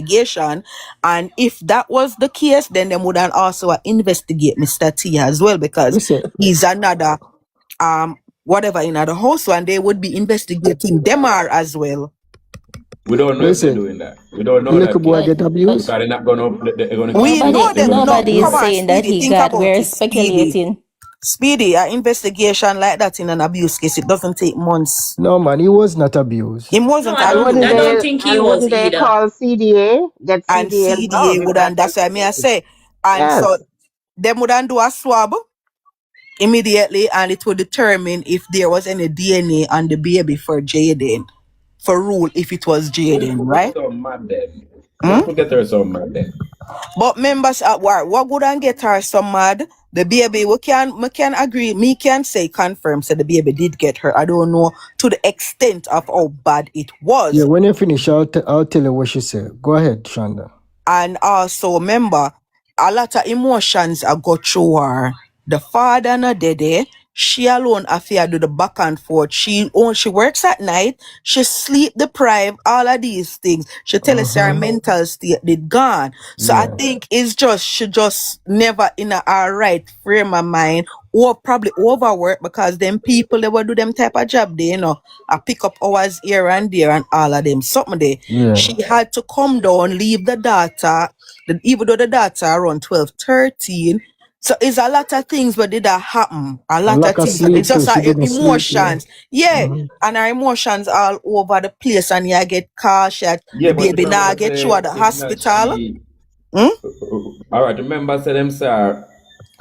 investigation. And if that was the case, then they would also investigate Mr. T as well, because he's another whatever in the house, and they would be investigating Demar as well. We don't know if they're doing that. We don't know that. Boy get abused. They're not gonna. We know them. Nobody is Come on, saying that Speedy, he think got. about We're it, speculating. Speedy, an investigation like that in an abuse case, it doesn't take months. No, man, he was not abused. He wasn't. I don't think he was wouldn't they either. call CDA? Get CDA And CDA would, and that's what I say. And so them would do a swab immediately, and it would determine if there was any DNA on the baby for Jayden, for rule if it was Jayden, right? So mad then. Get her so mad then. But members at work, what would and get her so mad? The baby, we can agree, me can say confirm, so the baby did get her. I don't know to the extent of how bad it was. Yeah, when you finish, I'll tell you what she said. Go ahead, Shanda. And also, remember, a lot of emotions are go through her. The father no dead. She alone affair do the back and forth. She works at night. She sleep deprived. All of these things. She tell us her mental state did gone. So I think it's just she just never in a right frame of mind, or probably overwork, because them people they will do them type of job they I pick up hours here and there and all of them something there. Yeah. She had to come down, leave the daughter, even though the daughter around 12, 13. So it's a lot of things but did that happen. A lot of things. It's just her emotions. And her emotions all over the place, and you get cash at the baby now get you at the hospital. All right, remember say them say her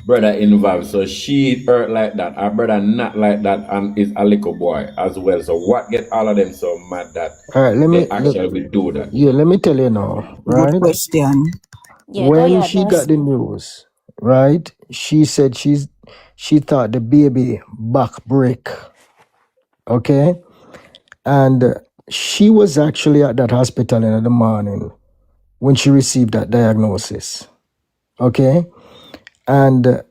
brother involved, so she hurt like that. Her brother not like that, and is a little boy as well. So what get all of them so mad that they actually do that? Yeah, let me tell you now, right? Good question. Yeah, when she got the news, right? She said she thought the baby back break. Okay? And she was actually at that hospital in the morning when she received that diagnosis. Okay? And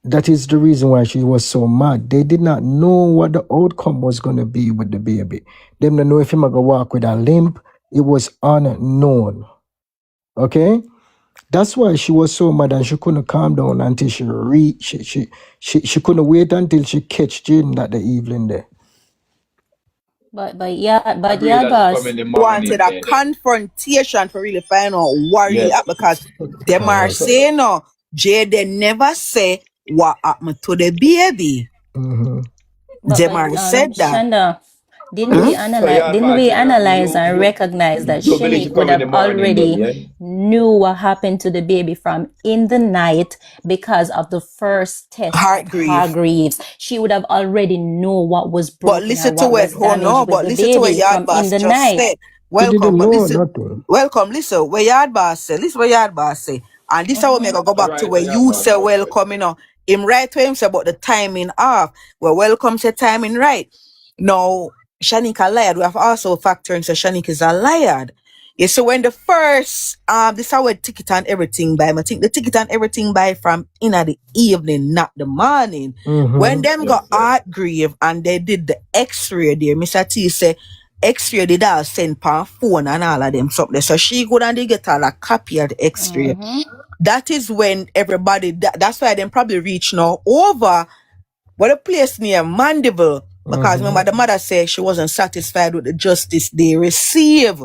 that is the reason why she was so mad. They did not know what the outcome was going to be with the baby. They didn't know if he might go walk with a limp. It was unknown. Okay? That's why she was so mad, and she couldn't calm down until she couldn't wait until she catch Jayden that the evening there. But boss wanted a confrontation for really find out what really happened, because them are saying no, Jayden never say what happened to the baby. Them are said that. Shanda, didn't we analyze and recognize that she could have already knew what happened to the baby from in the night because of the first test Hargreaves. She would have already known what was broken. But listen to what listen to what Yard Boss just said. Welcome, listen what Yard Boss say. Listen what Yard Boss say. And this is how we go back to where you say welcome, him right to him say about the timing off. Well, welcome to timing right. Now Shanika lied. We have also factoring so Shanika is a liar. Yeah, so when the first this is how we ticket and everything by. I think the ticket and everything by from in the evening, not the morning. When them got Hargreaves and they did the X-ray there, Mr. T say X-ray did all send per phone and all of them something. So she go and they get all a copy of the X-ray. That is when everybody that's why them probably reach now over what a place near Mandeville. Because remember the mother said she wasn't satisfied with the justice they receive.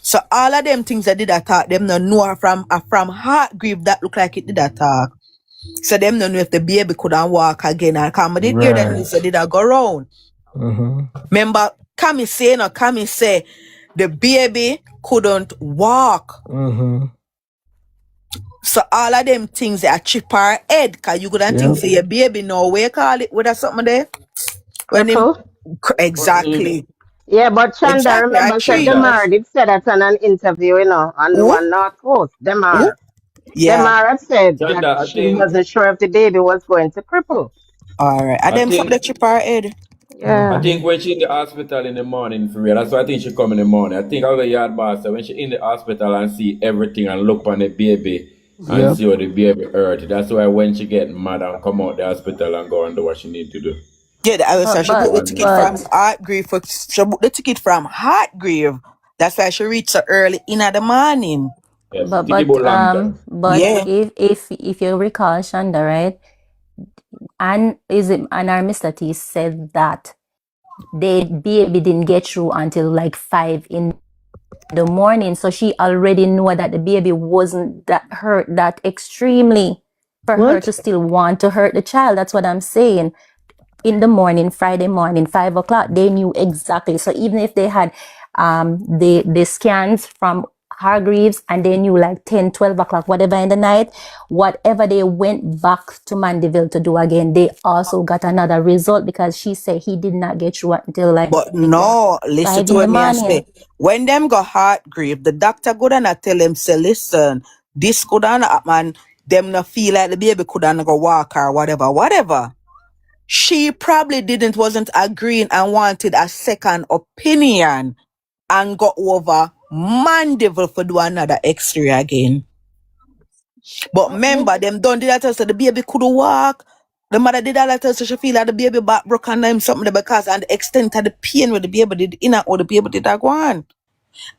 So all of them things that did attack, them no know her from Hargreaves that look like it did attack. So them no know if the baby couldn't walk again. And come did hear them so did I go round. Remember Kami say the baby couldn't walk. So all of them things that chip her head, because you couldn't think say your baby no way call it with something there. When exactly. Yeah, but Shanda, remember said Demar did say that on an interview, on the One North Coast. Demar had said that she wasn't sure if the baby was going to cripple. All right, and then from the chip her head. Yeah. I think when she in the hospital in the morning, for real, that's why I think she come in the morning. I think all the Yard Boss when she in the hospital and see everything and look on the baby and see what the baby hurt. That's why when she get mad and come out the hospital and go and do what she need to do. Yeah, she booked the ticket from Hargreaves. She booked the ticket from Hargreaves That's why she reached so early in the morning. Yes, But take but about long time. but Yeah. if you recall, Shanda, right? And our Mr. T said that the baby didn't get through until like 5 in the morning. So she already knew that the baby wasn't that hurt that extremely for her What? to still want to hurt the child. That's what I'm saying. In the morning, Friday morning, 5 o'clock, they knew exactly. So even if they had the scans from Hargreaves and they knew like 10, 12 o'clock, whatever in the night, whatever they went back to Mandeville to do again, they also got another result because she said he did not get through until like But no, listen 5 to in what the me I morning. say. When them got heart grief, the doctor go down and tell him, say, listen, this could not happen. Them not feel like the baby could not go walk or whatever. She probably wasn't agreeing and wanted a second opinion and got over Mandeville for do another x-ray again. But remember, them done did that so the baby could walk. The mother did that so she feel like the baby back broke and them something because and the extent of the pain with the baby did in or the baby did that go on.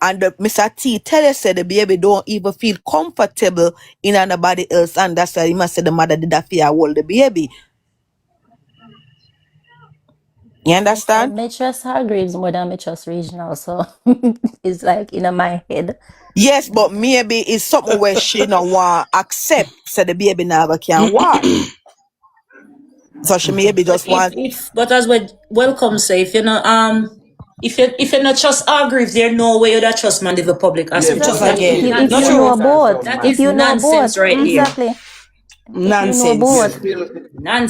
And the Mr. T tell us said the baby don't even feel comfortable in anybody else and that's why he must say the mother did that fear hold the baby. You understand? Me trust Hargreaves more than me trust Regional, so it's like in my head. Yes, but maybe it's something where she no want accept so the baby never can walk. So she maybe But just want but as welcome say, if you know if you not trust Hargreaves, there's no way you that trust Mandeville Public Yeah, Hospital. but Exactly. That that is still If not you that know true. answer both, some That math. if is you know both, nonsense right there. exactly. If you know Yeah, both,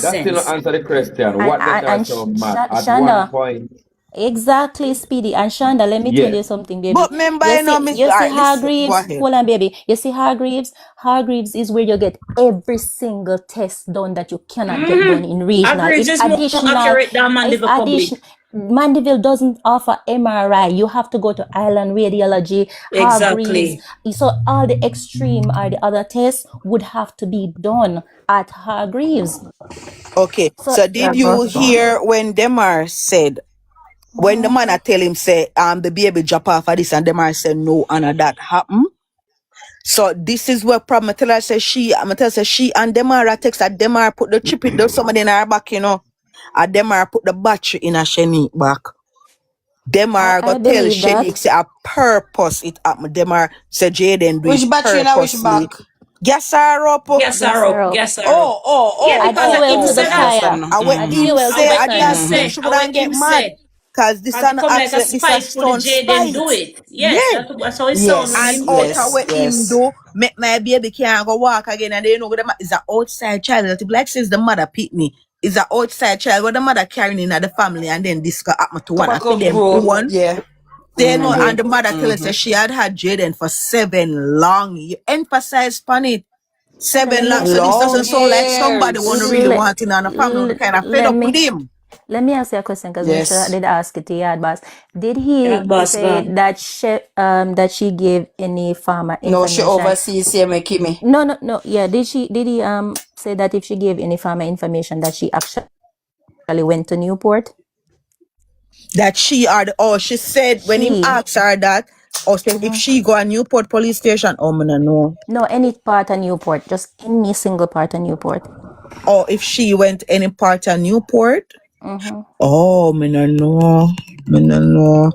that still not Nonsense. answer the question. What get that so mad? At one Shanda, point, exactly, Speedy and Shanda. Let me tell yes. you something, baby. but remember you know Miss You see alright, listen, go Hargreaves. ahead. Hold on, baby. You see Hargreaves. Hargreaves is where you get every single test done that you cannot get done in regional. Hargreaves is more accurate than If Mandeville Public. addition, Mandeville doesn't offer MRI. You have to go to Island Radiology, Hargreaves. Exactly. So all the extreme or the other tests would have to be done at Hargreaves. Okay, So so did you hear when Demar said when the man I tell him say the baby drop off of this and Demar said no and that happened? So this is where problem tell her say she and Demar text that Demar put the chip in there's somebody in her back, you know. And Demar put the battery in her Shanique back. Demar go I tell believe Shanique that. say a purpose it happened. Demar say Jayden do it Which battery in a which purposely. back? Gas her up. Gas Gas her her up. up. Gas her up. Oh, oh, Yeah, oh, Add because oh, of fuel him to oh. the say Me that. fire. understand now. And when Add him fuel to say the Our at him that fire. time say, she would our not get him mad. say, Cause this because an it come like a accent, this a spite for the stone Jayden spite. do it. Yes, Yeah. that's how it sound when And Yes, him do out it. of yes, what him yes. do, make my baby can't go walk again and they know what is an outside child. That like says the mother pick me. Is an outside child what the mother carrying in the family and then this got happen to one. I Tobacco think them grow. one. Yeah. They know Mm-hmm. and the mother tell us that she had Jayden for 7 long years. Emphasize on it. Shanda, 7 long. So this Long doesn't sound like somebody want to years. really let, want it on a family let, kind of fed let up with me him. let me ask you a question because Mr. Yes. did ask it to Yard Boss. Did Yeah, he boss say gone. that she gave any farmer No, she information? oversees CMA Kimmy. No. Yeah, did he say that if she gave any farmer information that she actually went to Newport? That she she said when him She asked her that or if she go a Newport police station, oh me no. No, any part of Newport, just any single part of Newport. Or if she went any part of Newport, Mm-hmm. oh me no know. Me no know.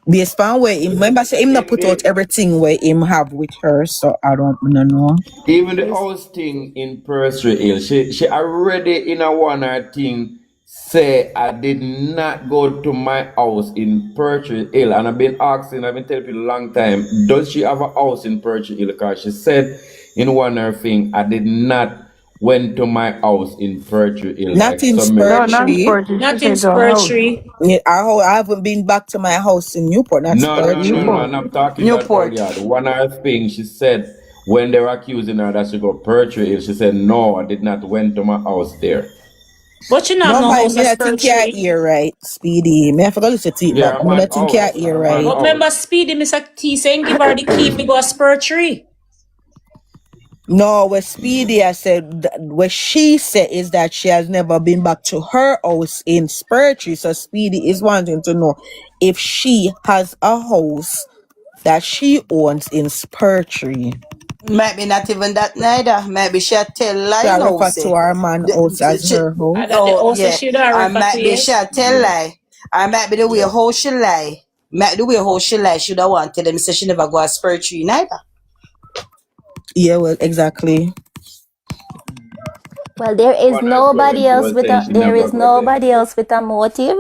Based on where him remember say him not put out everything where him have with her, so I don't me no know. Even the house thing in Pursery Hill, she already in a one her thing say I did not go to my house in Pursery Hill, and I've been asking, I've been telling people a long time, does she have a house in Pursery Hill? Because she said in one her thing, I did not went to my house in Pursery Hill. Not Like in some No, not Spurtree. Spurgeon. She Not in said her house. Spurtree. Yeah, I haven't been back to my house in Newport, not No, Spurtree. Newport. and I'm talking that Newport. earlier. The one her thing she said when they were accusing her that she go Pursery Hill, she said no, I did not went to my house there. But you not have No no mind house me at I think you Spurtree. hear right, Speedy. Me I forgot to say it back. Yeah, I'm I at don't think you house. hear I'm at right. But house. remember Speedy, Mr. T saying give her the key for go a Spurtree. No, what Speedy I said, what she said is that she has never been back to her house in Spurtree. So Speedy is wanting to know if she has a house that she owns in Spurtree. Maybe not even that neither. Maybe she tell lie She now, refer say. to her man house as her house. I got the house Yeah. she don't And refer to maybe it. she tell lie. And maybe the way how she lie. Maybe the way how she lie, she don't want to tell them say she never go a Spurtree neither. Yeah, well, exactly. Well, there is nobody else with a motive,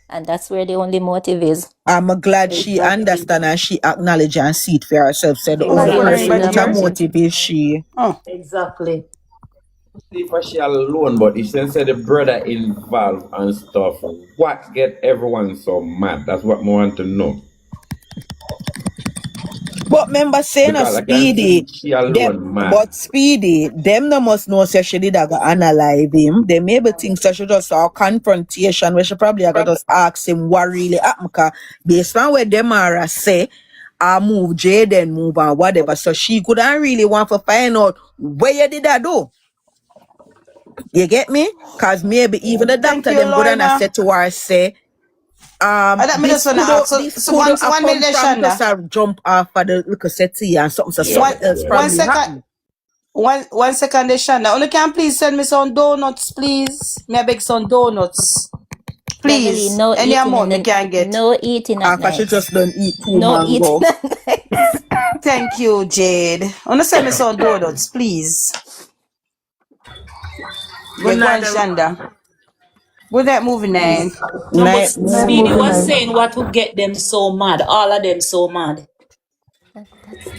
and that's where the only motive is. I'm glad she understand and she acknowledge and see it for herself. Said the only Nobody else person with with a a motive. motive is she. Exactly. See for she alone, but if she said the brother involved and stuff, what get everyone so mad? That's what I want to know. But remember saying a Because I can Speedy, see she alone mad. but Speedy, them no must know say she did go analyze him. They maybe think so she just saw a confrontation where she probably got just ask him what really happened. Cause based on what Demara say, I move Jayden move and whatever. So she couldn't really want to find out where you did that do. You get me? Cause maybe even the doctor them go down and say to her say, this could one minute, from Shanda. just jump off of the little settee and something else probably happened. One second, Shanda. Only can please send me some donuts, please. Me I beg some donuts. Please. No any eating amount me can get. No eating at night. She just don't eat two No mango. eating at night. Thank you, Jade. Only send me some donuts, please. Good night, Shanda. With that moving nine. No, but Speedy was saying what would get them so mad. All of them so mad.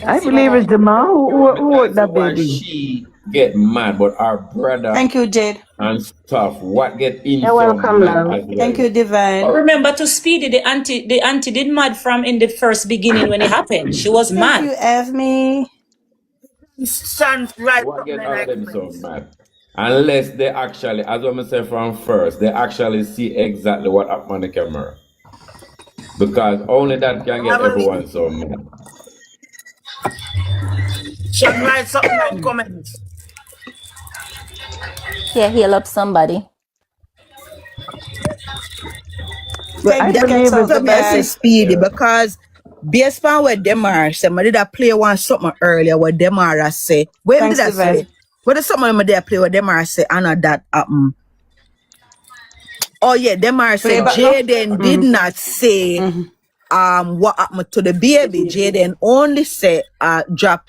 I believe it's the man who that baby. She get mad, but our brother. Thank you, Jade. And stuff. What get in You're welcome, love. Thank you, Divine. Remember to Speedy, the auntie did mad from in the first beginning when it happened. She was mad. Thank you, Evme. What get all them so mad? Unless they actually, as I say from first, they actually see exactly what happened on the camera. Because only that can get everyone so mad. Should write something in comments. Yeah, heal up somebody. I believe it's the best Speedy because based on what Demar said, I did a play one something earlier what Demar say. When did I say? What is something I did play what Demar say? I know that happened. Oh yeah, Demar said Jayden did not say what happened to the baby. Jayden only said drop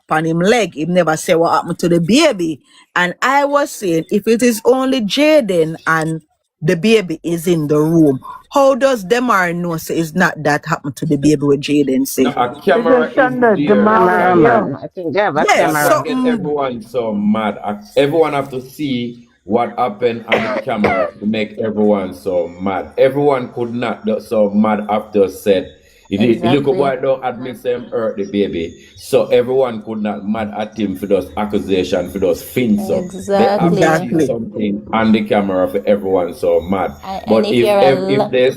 on him leg. He never said what happened to the baby. And I was saying if it is only Jayden and the baby is in the room, how does Demar know say it's not that happened to the baby with Jayden say? A camera is cameraman. I think they have a camera. Get everyone so mad. Everyone have to see what happened on the camera to make everyone so mad. Everyone could not get so mad after said. Look boy don't admit them hurt the baby. So everyone could not mad at him for those accusations, for those fins up. They have to see something on the camera for everyone so mad. But if they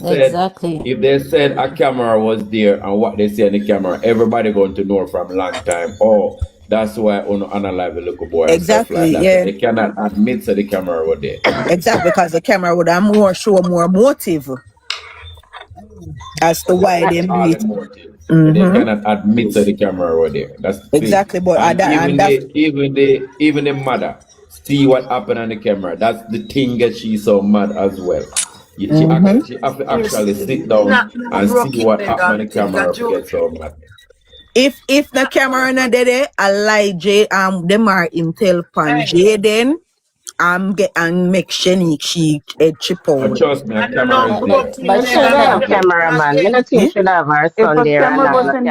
said a camera was there and what they see on the camera, everybody going to know from a long time. Oh, that's why on analyze the little boy and stuff like that. Yeah. They cannot admit that the camera was there. Exactly, because the camera would have show more motive as to why they do it. They cannot admit that the camera was there. That's the exactly, thing. but even the mother see what happened on the camera. That's the thing that she's so mad as well. She have to actually sit down and see what happened on the camera to get so mad. If the camera not there, I lie them are intel pan Jayden and make Shanique she chip out. Trust me, a camera is there. But she's not a cameraman. You don't think she'll have her son there and not a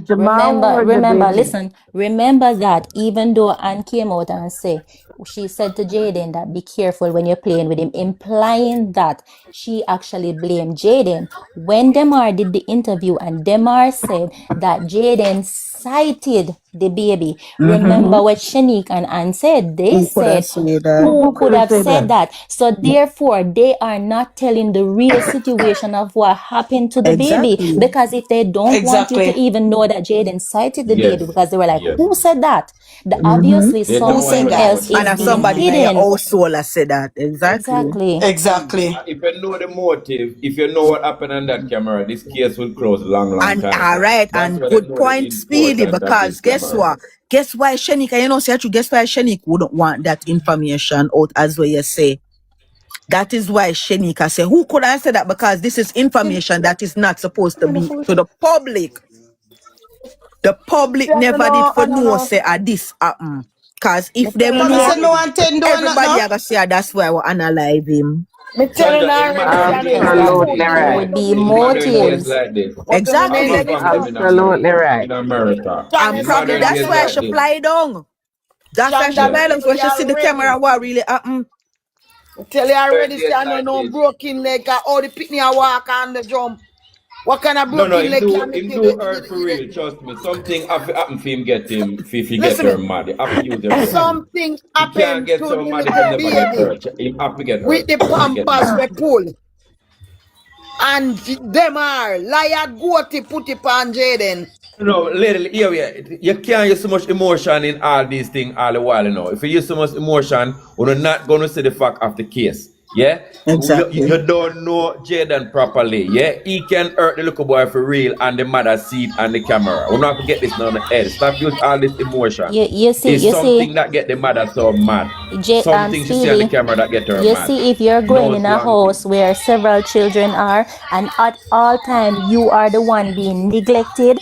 camera. Remember that even though Anne came out and said, she said to Jayden that be careful when you're playing with him, implying that she actually blamed Jayden. When Demar did the interview and Demar said that Jayden sighted the baby, remember what Shanique and Anne said? They said, who could have said that? So therefore, they are not telling the real situation of what happened to the baby. Because if they don't want you to even know that Jayden sighted the baby, because they were like, who said that? Obviously, something else is not somebody in your household that said that. Exactly. If you know the motive, if you know what happened on that camera, this case will close long And time. all right, and good point, Speedy, because guess what? Guess why Shanika, you know, say you guess why Shanika wouldn't want that information out as well you say. That is why Shanika say, who could answer that? Because this is information that is not supposed to be to the public. The public never did for know say this happen. Because if them know, everybody are gonna say that's why we analyze him. Me telling already, Absolutely There right. would be motives. Exactly. Absolutely right. And probably that's why she fly down. That's why she fly down. So she see the camera what really happen. Tell you already, say I don't know broken leg, all the pitney I walk on the jump. What kind of broken leg can him do hurt for real, trust me. Something happen for him get him, if he get her mad. He have to use her. Something happened get to so the mad little never get baby hurt. He have to get hurt. with the pampers we pull. And them are liar goatee put it on Jayden. No, literally, you can't use so much emotion in all these things all the while, you know. If you use so much emotion, we're not going to see the fact of the case. Yeah? Exactly. You don't know Jayden properly. Yeah? He can hurt the little boy for real and the mother see it on the camera. We're not going to get this on the head. Stop using all this emotion. You see, it's something that get the mother so mad. Something she see on the camera that get her mad. You see, if you're going in a house where several children are, and at all time you are the one being neglected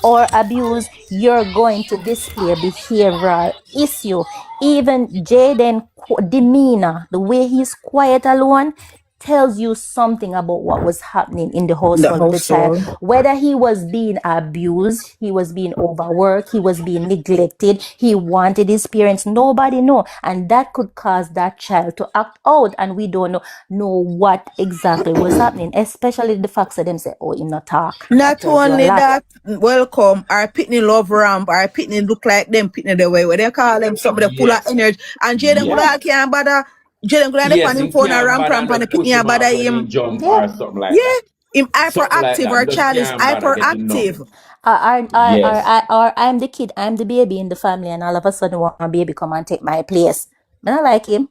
or abused, you're going to display a behavioral issue. Even Jayden demeanor, the way he's quiet alone, tells you something about what was happening in the household at the time. Whether he was being abused, he was being overworked, he was being neglected, he wanted his parents, nobody know. And that could cause that child to act out, and we don't know what exactly was happening, especially the facts of them say, oh, him not talk. Not only that, welcome, our pitney love ramp, our pitney look like them pitney the way where they call them somebody full of energy. And Jayden can't bother. Jayden go on the phone, him phone a ramp and the pitney bother him. Him hyperactive, our child is hyperactive. Or I'm the kid, I'm the baby in the family, and all of a sudden one baby come and take my place. I don't like him.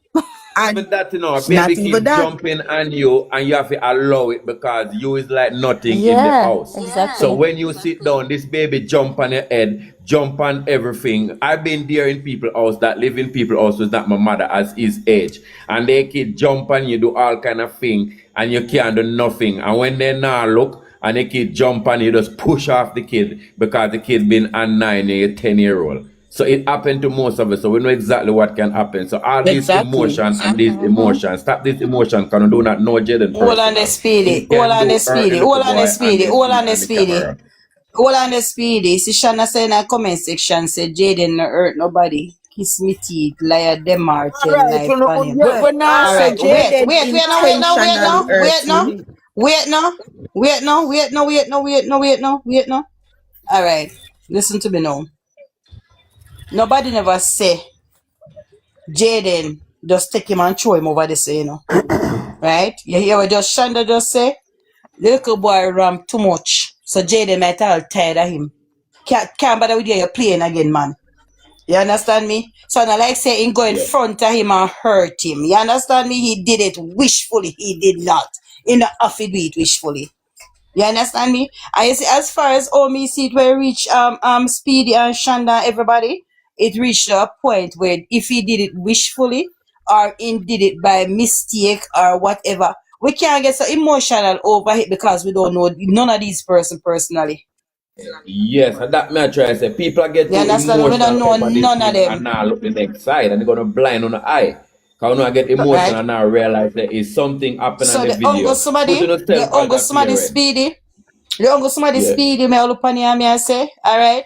But that, you know, baby keep jumping on you and you have to allow it because you is like nothing in the house. Exactly. So when you sit down, this baby jump on your head, jump on everything. I've been there in people's house that live in people's house was not my mother as his age. And they kid jump on you, do all kind of thing, and you can't do nothing. And when they now look and the kid jump on you, just push off the kid because the kid been a 10-year-old. So it happened to most of us, so we know exactly what can happen. So all these emotions and these emotions, stop this emotion, because we do not know Jayden. Hold on the Speedy, hold on the Speedy, hold on the Speedy, hold on the Speedy. Hold on the Speedy. See, Shana say in the comment section, say Jayden no hurt nobody. Kiss me teeth, liar them are tell life on him. Wait no. All right, listen to me now. Nobody never say Jayden just take him and throw him over the say, you know. Right? You hear what just Shanda just say? The little boy ram too much. So Jayden might all tired of him. Can't bother with you playing again, man. You understand me? So I like say him go in front of him and hurt him. You understand me? He did it wishfully. He did not. He not have to do it wishfully. You understand me? And you see, as far as me see it where reach Speedy and Shanda, everybody, it reached a point where if he did it wishfully or he did it by mistake or whatever, we can't get so emotional over it because we don't know none of these person personally. Yes, and that may try to say people are getting emotional. We don't know none of them. And now look the next side and they're gonna blind on the eye. Because when I get emotional and now realize there is something happening on the video. The uncle somebody Speedy, me all up on here, me I say, alright.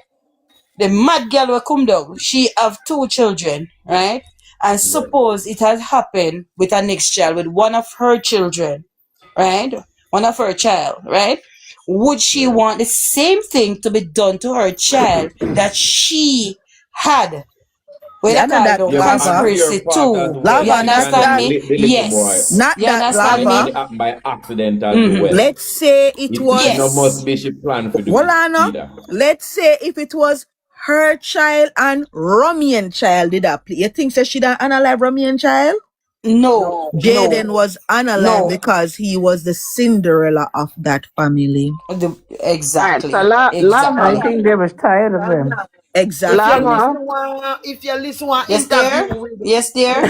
The mad girl will come down. She have 2 children, right? And suppose it has happened with her next child, with one of her children, right? One of her child, right? Would she want the same thing to be done to her child that she had? Well, that conspiracy too. You understand me? Yes. Not that lava. By accident as well. Let's say it was. It must be she planned for do. Let's say if it was her child and Romian child did that play. You think so she done unalive Romian child? No, Jayden was unalive no. because he was the Cinderella of that family. Alright, so Exactly. I lava, think they was tired of him. Exactly. lava. If you listen one Yes, interview dear. with Yes, dear.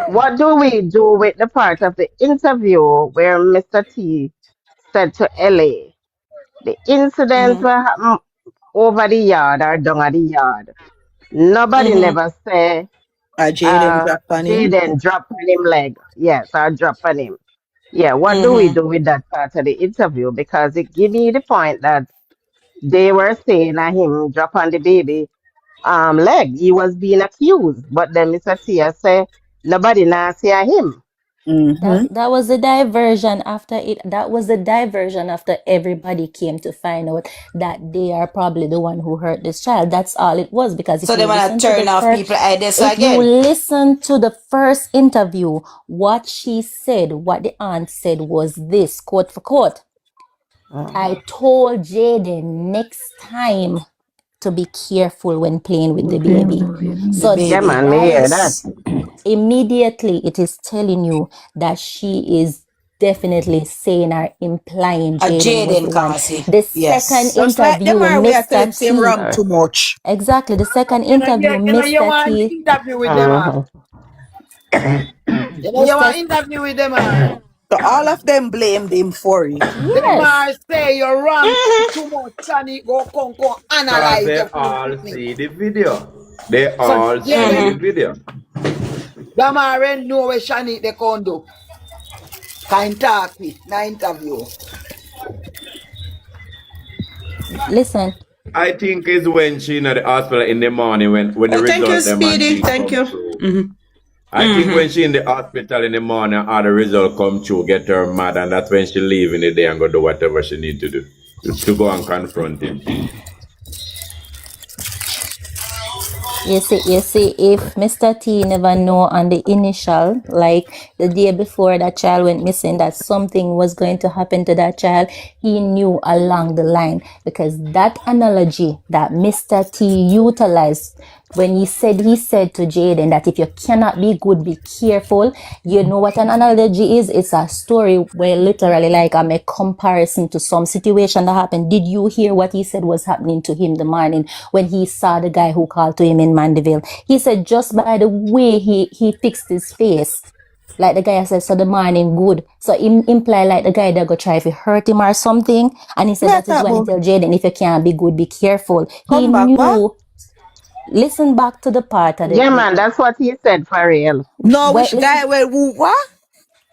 What do we do with the part of the interview where Mr. T said to Ellie, the incidents Mm-hmm. were happen over the yard or down at the yard? Nobody Mm-hmm. never say Jayden dropped on him. Jayden drop on him leg. Yes, or drop on him. Yeah, what do we Mm-hmm. do with that part of the interview? Because it give me the point that they were saying that him drop on the baby leg. He was being accused. But then Mr. Tia say nobody now see him. Mm-hmm. That was the diversion after it. That was the diversion after everybody came to find out that they are probably the one who hurt this child. That's all it was. Because So they wanna turn off people ideas if you again. listen to the first interview, what she said, what the aunt said was this, quote for quote. I told Jayden next time to be careful when playing with the baby. The So Yeah, baby. man, me hear that. Yes. immediately it is telling you that she is definitely saying or implying A Jayden was Jaden the one. Cassie. The second Yes. Just like interview, them are we are telling Mr. him T. rum too much. Exactly. The second yeah, interview, you Mr. want T. interview with them, Uh-huh. you Mr. want interview with them, So all of them blamed him for it. Them Yes. say you're wrong too much and it go come Because analyze they your food all with me. see the video. They So all yeah, see then the video. them already know where Shani they can do. Kind talk with, na interview. Listen. I think it's when she in the hospital in the morning when the Oh, thank you, result them and Speedy. things Thank come you. through. Mm-hmm. I think when she in the hospital in the morning and the result come through, get her mad, and that's when she leave in the day and go do whatever she need to do. To go and confront him. You see, if Mr. T never know on the initial, like the day before that child went missing, that something was going to happen to that child, he knew along the line, because that analogy that Mr. T utilized when he said to Jayden that if you cannot be good, be careful. You know what an analogy is? It's a story where literally like I make comparison to some situation that happened. Did you hear what he said was happening to him the morning when he saw the guy who called to him in Mandeville? He said just by the way he fixed his face, like the guy said, so the morning good. So him imply like the guy that go try to hurt him or something. And he said that is why he tell Jayden, if you can't be good, be careful. He Come back, what? knew. Listen back to the part of Yeah, man, that's what he said for real. No, which guy will who what?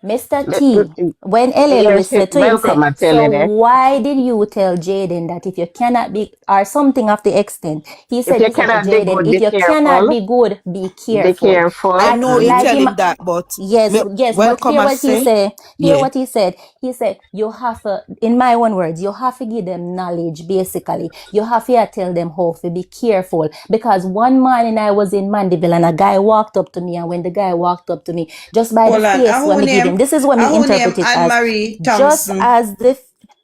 Mr. T, when L.A. Yeah, Lewis she, said to him, welcome, say, I tell so you that. why did you tell Jayden that if you cannot be, or something of the extent, he If said, you he said to cannot be Jayden, good, if be you cannot careful. be good, be Be careful. I careful. know you Like tell him, him that, but yes, but welcome hear I what he say. said. Hear Yeah. what he said. He said, you have to, in my own words, you have to give them knowledge, basically. You have to tell them how to be careful. Because one morning I was in Mandeville and a guy walked up to me, and when the guy walked up to me, just by the Hold on. face when me give him, this is what me Who name interpret it Anne as, Marie just Thompson? as the,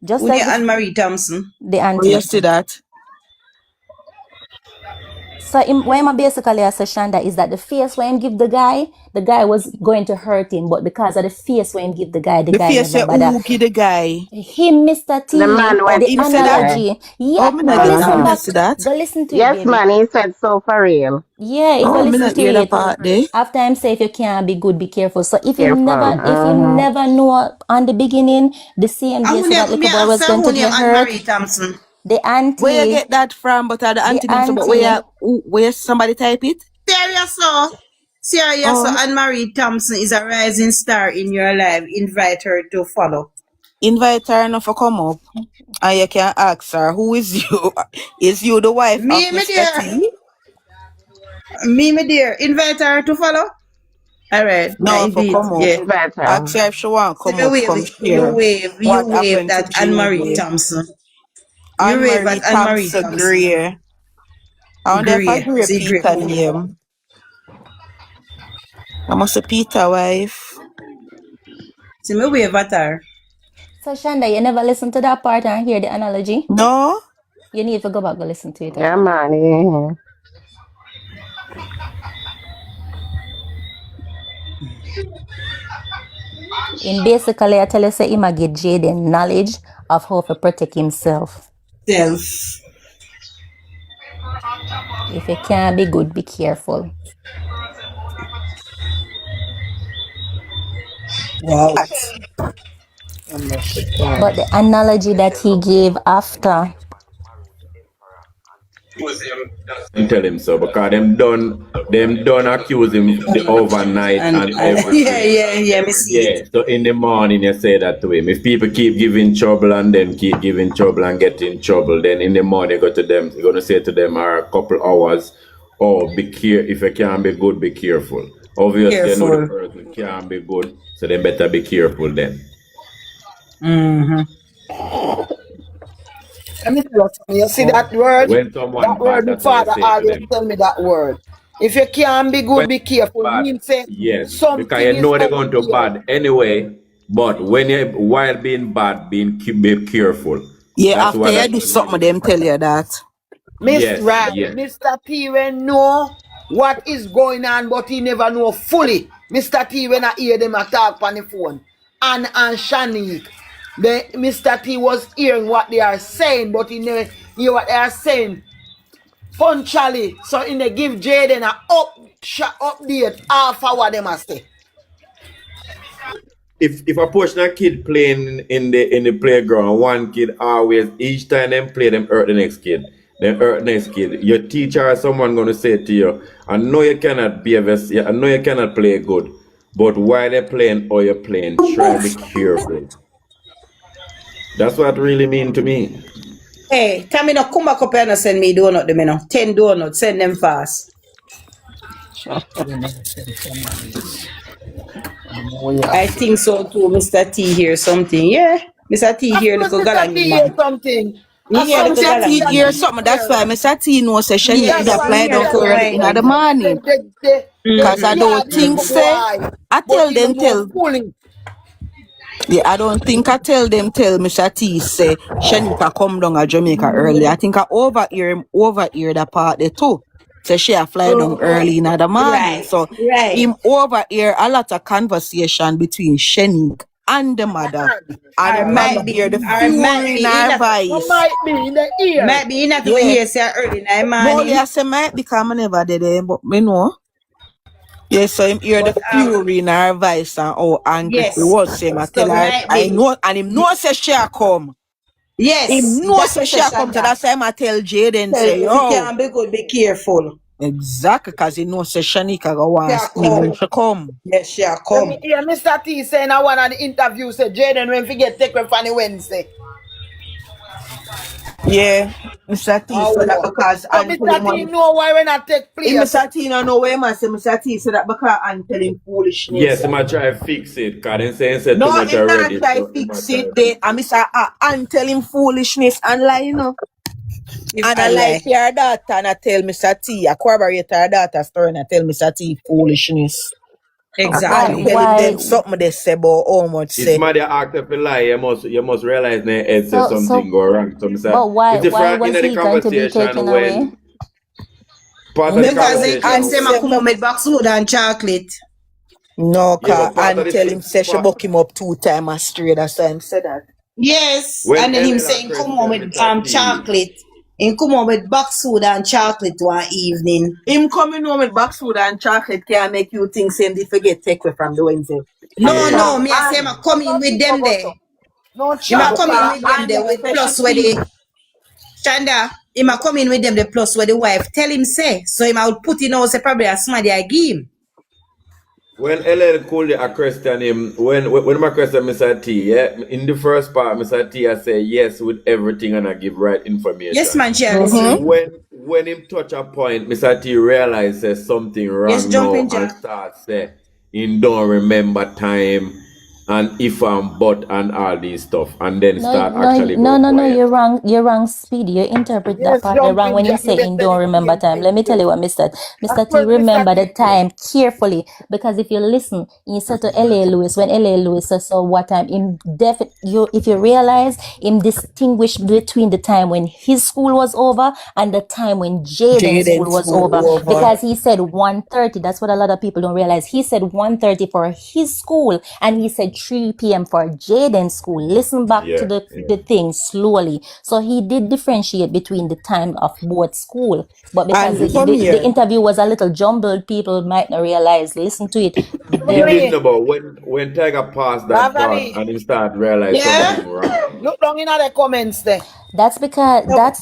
just Who as name Anne Marie Thompson? the Oh, you auntie. see that? So what I'm basically as a shanda is that the face when him give the guy was going to hurt him, but because of the face when him give the guy The face never say bother. who give the guy. Him, Mr. The T, man Oh, went the him to say the that? guy. analogy. Yeah, Oh, me go not get that. listen Me not back. see that. Go listen to it, Yes, baby. man, he said so for real. Yeah, go Oh, me listen not to hear that it. part there. After him say if you can't be good, be careful. So if him Careful. never know on the beginning, the same day Who so that name me little boy was after going who to name get Anne Marie hurt. Thompson? The Where you auntie, get that from? But the the auntie name so but auntie. where somebody type it? So Oh, Anne Marie Thompson is a rising star in your life. Invite her to follow. invite her enough to come up. And you can ask her, who is you? Is you the wife of Me, me Mr. dear. T? Me dear. Invite her to follow. All right. Yeah, No, for indeed. come up. Yeah. Invite Ask her. her if she want See come me up, wave, come you share. wave, What you wave happened to that Anne Marie Jade? Thompson. You Anne wave Marie at Anne Marie Thompson Thompson. Greer. I wonder if I Great. agree See, great. Peter name. I must say Peter wife. See me wave at her. So Shanda, you never listen to that part and hear the analogy? No? You need to go back and listen to it Yeah, again. man. Yeah. In basically, I tell you, say, him a get Jayden knowledge of how to protect himself. Self. If you can't be good, be careful. Wow. But the analogy that he gave after, And tell him so because them done accuse him the overnight and everything. Yeah, me see it. Yeah, so in the morning you say that to him. If people keep giving trouble and then keep giving trouble and get in trouble, then in the morning you go to them, you're gonna say to them a couple hours, oh, if you can't be good, be careful. Obviously you know the Careful. person can't be good, so they better be careful then. Mm-hmm. Let me tell you something. You see that word? When someone bad, My that's what you father say to always them. tell me that word. If you can't be When good, be careful. bad, Mean say yes, because something you is know they're over going to here. bad anyway. But when you while being bad, be careful. Yeah, That's after what you that do something, really them means. tell you that. Yes, yes. Mr. T when know what is going on, but he never know fully. Mr. T when I hear them talk on the phone. And Shanique. Mr. T was hearing what they are saying, but he never hear what they are saying punctually. So in they give Jayden a update half hour them a say. If a portion of kid playing in the playground, one kid always each time them play them hurt the next kid. Then hurt the next kid. Your teacher or someone gonna say to you, I know you cannot be I know you cannot play good, but while they're playing or you're playing, try and be careful. That's what it really mean to me. Hey, Tamina, come back up here and send me donut them, 10 donuts, send them fast. I think so too, Mr. T here something. Yeah. Mr. T Of here, course, little Mr. galangi T hear man. something. Me I hear saw So little Mr. Mr. T galangi hear man. something. That's why here. Mr. T know say Shanique Yes, could have That's me why fly hear down Mr. little T early whine in said the man. morning. the Cause I don't yard think people go say high, I but tell he don't them know tell fully. yeah, I don't think I tell Mr. T say Shanika come down to Jamaica early. I think I overhear that part there too. Say she a fly down early in the morning. Right, So right. him overhear a lot of conversation between Shanique and the mother. And Or him probably hear the might fury in be her enough. What voice. might be in the ear. Might be enough to Yeah. hear say early in the Molly morning. I say might because I never did it, but me know. Yeah, so him hear the But fury in her voice and how angry she yes. was. Him I tell So her, might I be. know, and him know say she a come. Yes, Him know that say was she a a come, so shanda. that's why I tell Jayden Tell say, you if you yo, can't be good, be careful. exactly, cause he know say Shanika go She want a see when come. she come. Yes, she a Let me come. hear Mr. T saying I one of the interview say Jayden when forget take with Fanny Wednesday. Yeah, Mr. T said that Oh. because So until Mr. him T want know why when I take place. Mr. T no know where man say Mr. T said that because until him foolishness. Yes, he might try to fix it, because they saying said too No, much him not already, try so he might fix try it. to They fix and it. Mr. And tell him foolishness and lie, you know. If And I I like lie. your daughter and I tell Mr. T, I corroborate her daughter's story and I tell Mr. T foolishness. but And Exactly. telling why? them something they say about how much If say. somebody act up a lie, you must realize in their head say something So, go wrong. So Mr. but It's why different in was the he going to be conversation taken away? when part of the Because they conversation claim And say when I say, come home with box food and chocolate. no, yeah, car, but part of and tell him say the she buck him up 2 times straight. That's why him say that. Yes. when And then him Ellen saying come home question with Mr. T, chocolate. And come home with box food and chocolate one evening. Him coming home with box food and chocolate can make you think same they forget take away from the Wednesday. No, yeah, no, me I say I come in with them there. No Him a Yeah, come in chocolate. because with them and there with say she plus where feel the Shanda, him a come in with them the plus where the wife tell him say. So him I would put in also probably a somebody I give him. when Ellen called a question him, when my question Mr. T, yeah, in the first part, Mr. T I say yes with everything and I give right Yes, information. man, she a mm-hmm. listen. When him touch a point, Mr. T realize there's something Yes, wrong now jumping and jack. start say he don't remember time and if but and all these stuff, and then start No, actually no, go no, no, quiet. you're wrong, Speedy. You interpret that Yes, part jump wrong in, when you Jack. You say just him said don't the remember same time. thing. Let me tell you what That's Mr. T, what Mr. remember the T said. time carefully, because if you listen, you said to L.A. Lewis, when L.A. Lewis says so what time, if you realize, him distinguish between the time when his school was over and the time when Jayden's school Jayden was school over, over. because he said 1:30. That's what a lot of people don't realize. He said 1:30 for his school, and he said 3 p.m. for Jayden's school. Listen back to Yeah, the thing slowly. So he did differentiate between the time of both school. But because And come the here. interview was a little jumbled, people might not realize. Listen to it. he Very. didn't Lavalee, know, but when Tiger passed that part Lavalee, and him start realize Yeah? something wrong. look down in the comments there. That's because So,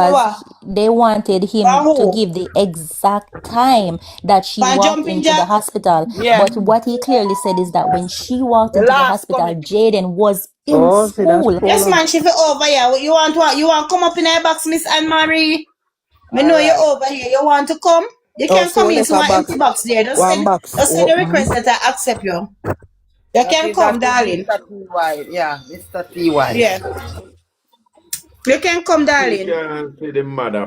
what? they wanted For him to who? give the exact time that she For walked jumping into the jack? hospital. Yeah, But what he clearly said is that when she walked the into the last hospital, comment. Jayden was in Oh, see, that's school. Yes, cool. man, she for over here. You want come up in our box, Miss Anne Marie? Me All know you right. over here. You want to come? You Oh, can so come in. like See a one box, empty box there. one box Just send the open. request that I accept you. You can come, That is darling. Mr. T.Y. Yeah, Mr. T.Y. Yeah. You can come, Still darling. can't see the mother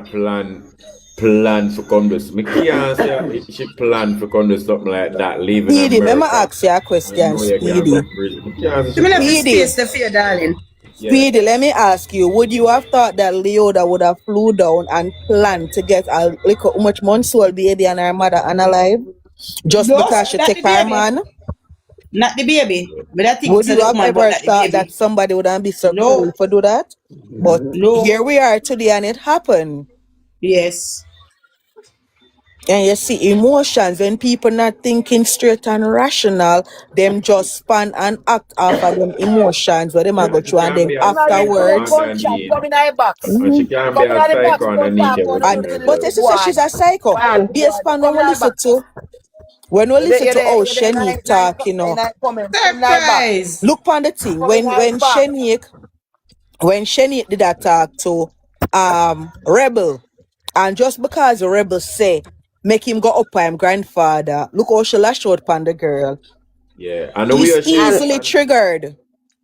plan for come to. Me can't say she plan for come to something like that, leaving Speedy, let me America. ask you a I question, know you can go Speedy. to prison. Me can't say You she mean have to plan. Speedy, space the fear, darling. Yeah. Speedy, let me ask you, would you have thought that Leoda would have flew down and planned to get a little much months old baby and her mother unalive just No, because she not the take her baby. man? Not the baby. But I think Would it's a you the have woman, but ever not the thought that baby. somebody would be so No. cruel to do that? But No. here we are today and it happened. Yes. And you see, emotions, when people not thinking straight and rational, them just span and act off of them emotions where them a Yeah, go and she through and can then be a Anne Marie, come psycho out, afterwards. gunshot, underneath. come in the box. And she Mhm. can be Come in a the box, psycho we don't underneath talk on everything And the herself. but little you see, boy. she's a psycho. One. Based on when Come we in the listen box. to You there, how you there, Shanique talk, in the comments, come in the box. Surprise. look on the thing. Come in the box. When Shanique did that talk to Rebel, and just because Rebel say make him go up by him grandfather, look how she lash out upon the girl. Yeah. And the He's way she And easily triggered.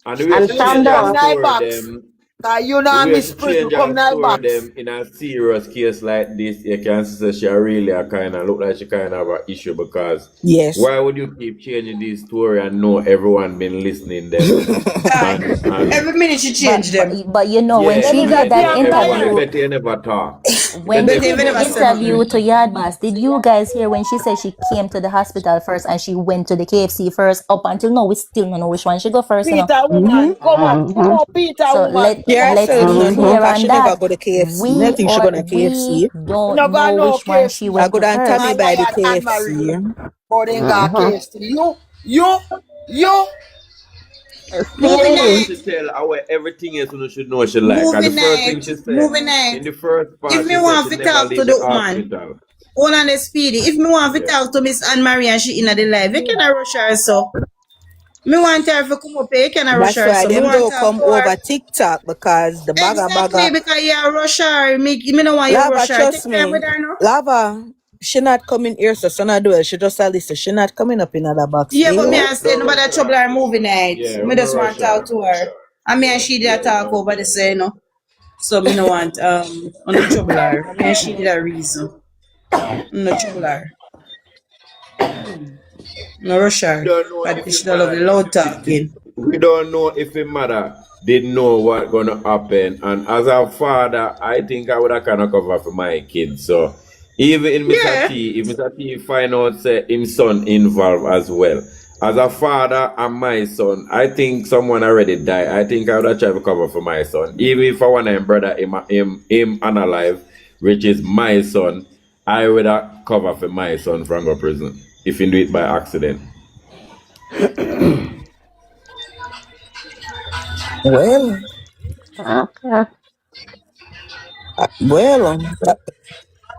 and the way and she Listen, change come her in Shonda, the story box. them, You the know way Miss she Pretty, change come in her the story box. them in a serious case like this, you can see that she really a kind of look like she kind of have an issue because Yes. why would you keep changing this story and know everyone been listening them Aye. and Every minute she change them. But you know, when yeah, Them she is a gave like that damn everyone I liar. interview, bet you never talk. Bet when they she But gave even the never never say talk. interview nothing. to Yardbass, did you guys hear when she said she came to the hospital first and she went to the KFC first? Up until now, we still don't know which one she go first, Peter Mm-hmm. woman, come up, Peter So woman, She come up, let's herself be no know clear because on she never that. go to KFC. Nothing she gonna We KFC. we don't not gonna know know which one she KFC. I went go to down tell me I first. by the liar Anne Marie, KFC. but ain't got KFC. You, Movie But Speedy, night. she tell our everything else you should know she like. And Movie the first thing night. she said Movie in night. the first If part, me she said she want to never talk to leave the the woman, hospital. hold on the Speedy. If me want to Yeah. talk to Miss Anne Marie and she in the live, you can rush her so. Me want her to come up here, you can rush That's her why so. Me them want to don't talk come to her. over TikTok because the Exactly, bagger. because you are rush her. Me don't want you Lava, rush her. Take trust time me. with her now. Lava, she not coming here, so not do it. She just a listen. She not coming up in other box. Yeah, Do but me you? I say Don't nobody rush trouble her. her movie night. Yeah, Me I'm a just want to talk rusher. to her. And me and she did a talk over the say, you know. So me no want on the trouble her. Me and she did a reason. No trouble her. No rush her. Don't know But if she your don't love mother the loud talking. we don't know if your mother didn't know what gonna happen. And as a father, I think I would have kind of cover for my kids. So even in Mr. Yeah. T, if Mr. T find out say him son involved as well. As a father and my son, I think someone already died. I think I would have tried to cover for my son. Even if I want him brother him unalive, which is my son, I would have cover for my son from a prison. If he do it by accident. Well, okay. well,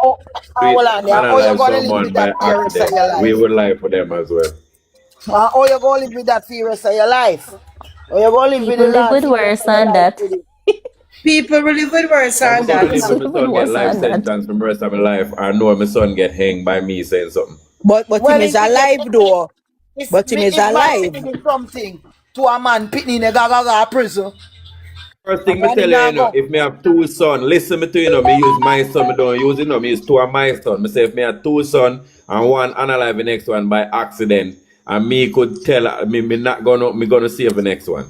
oh, Do hold it on, yeah. Oh, you unalive gonna live with someone by that for the rest of accident. your We life. would lie for them as well. Oh, you gonna live with that for the rest of your life. Oh, you gonna live with People the live Lord with for the rest worse of your than life that. with it. People really good worse I'm on going to that. live People with my live with son get worse life than that. sentence for the rest of my life. I know my son get hanged by me saying something. but him Well, is if you get alive though. But him is If my alive. pitney do something to a man, pitney in a gaga prison. First thing me And tell him you, not go. if me have two sons, listen me to me use my son, me don't use it, me use two of my son. Me say if me have two sons and one unalive the next one by accident, and me could tell me not gonna save the next one.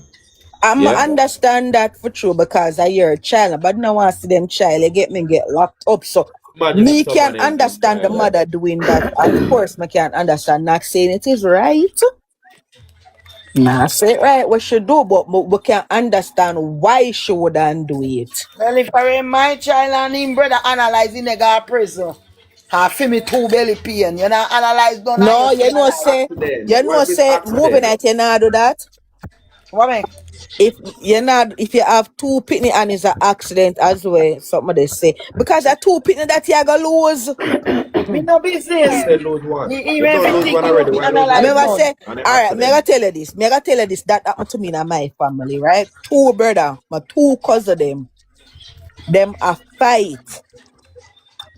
I'm Yeah? understand that for true because I hear a child, but now I see them child, they get locked up. So Imagine if me can someone else is understand the child. mother doing that. Of course, me can understand not saying it is right. Nah, say it right what she do, but we can understand why she wouldn't do it. Well, if I were my child and him brother analyzing the guy prison, I feel me two belly pain. You know, analyze done and you No, still alive. Accident. What if it's say moving accident? at you not do that. What me? If you have two pitney and it's an accident as well, somebody say because that two pitney that you gonna lose. Me no business. You said lose one. Even If if don't you lose think one you already, fi why lose one I analyze never again? none. say, And the all right, me accident. gonna tell you this. Me gonna tell you this. That happened to me in my family, right? Two brother, my two cousin them a fight.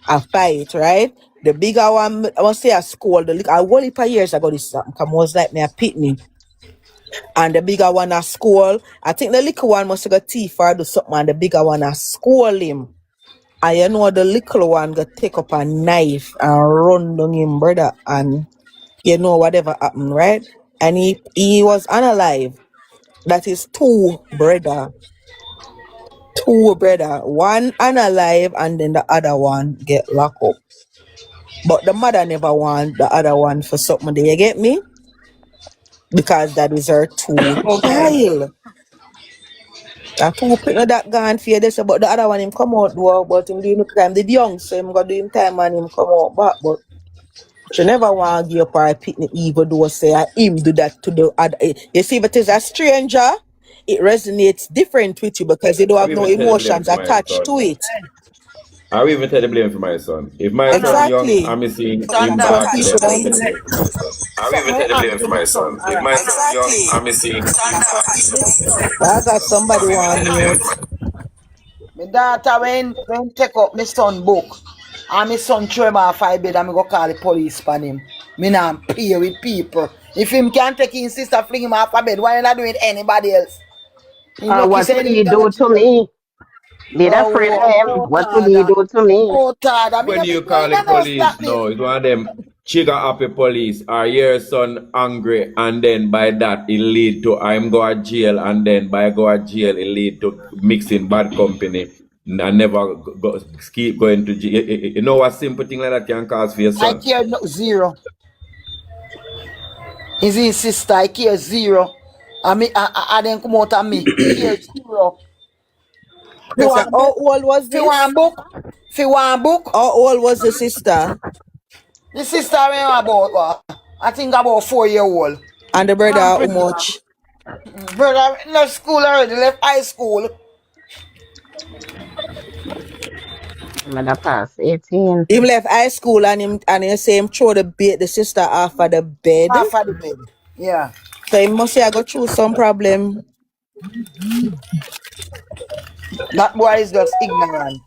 A fight, right? The bigger one, I want to say a school, I whole heap of years ago this happened, come was like me a pitney. And the bigger one at school, I think the little one must have got teeth or do something, and the bigger one at school him. And you know the little one got take up a knife and run down him brother and you know whatever happened, right? And he was unalive. That is two brother. Two brother. One unalive and then the other one get locked up. But the mother never want the other one for something. Do you get me? Because that is her two Okay. child. A two people that gone for this, but the other one him come out though, but him doing time. The young, so him go do him time and him come out back. But she never want to give up her pitney even though say him do that to the other. You see, if it is a stranger, it resonates different with you because you don't I have will no even tell the blame emotions for my attached son. to it. I will even tell the blame for my son. If my son young, Exactly. I'm seeing him by Standard Some people accident, I will don't tell the do. blame for my son. I will something even will tell the blame happen for to my my son. son. If Alright. my son young, I'm seeing him by accident. I got somebody want mute. My daughter when take up my son book and my son throw him off my bed and me go call the police on him. Me not play with people. If him can't take his sister fling him off a bed, why you not doing it anybody else? He lucky What say would anybody he do got to jail. me? Did I afraid of Oh, him? oh, What would he Tada. do to me? Oh, Tada. Me When no you big no, call you the no police, stop this. no, it's one of them trigger happy police or your son angry and then by that it lead to I'm go to jail and then by go to jail it lead to mixing bad company and never keep going to jail. You know what simple thing like that can cause for your I son? care no, zero. He's his sister. I care zero. I didn't come out of me. He cares zero. If you Question, want how book, old was if you want this? book, if you want book, How old was the sister the sister when about what? I think about 4 year old. and the brother I'm how pretty much? brother left school already, left high school. I'm gonna pass 18. Him left high school and him say him throw the sister off of the bed. Half of the bed. Yeah. So he must say I go through some problem. That boy is just ignorant.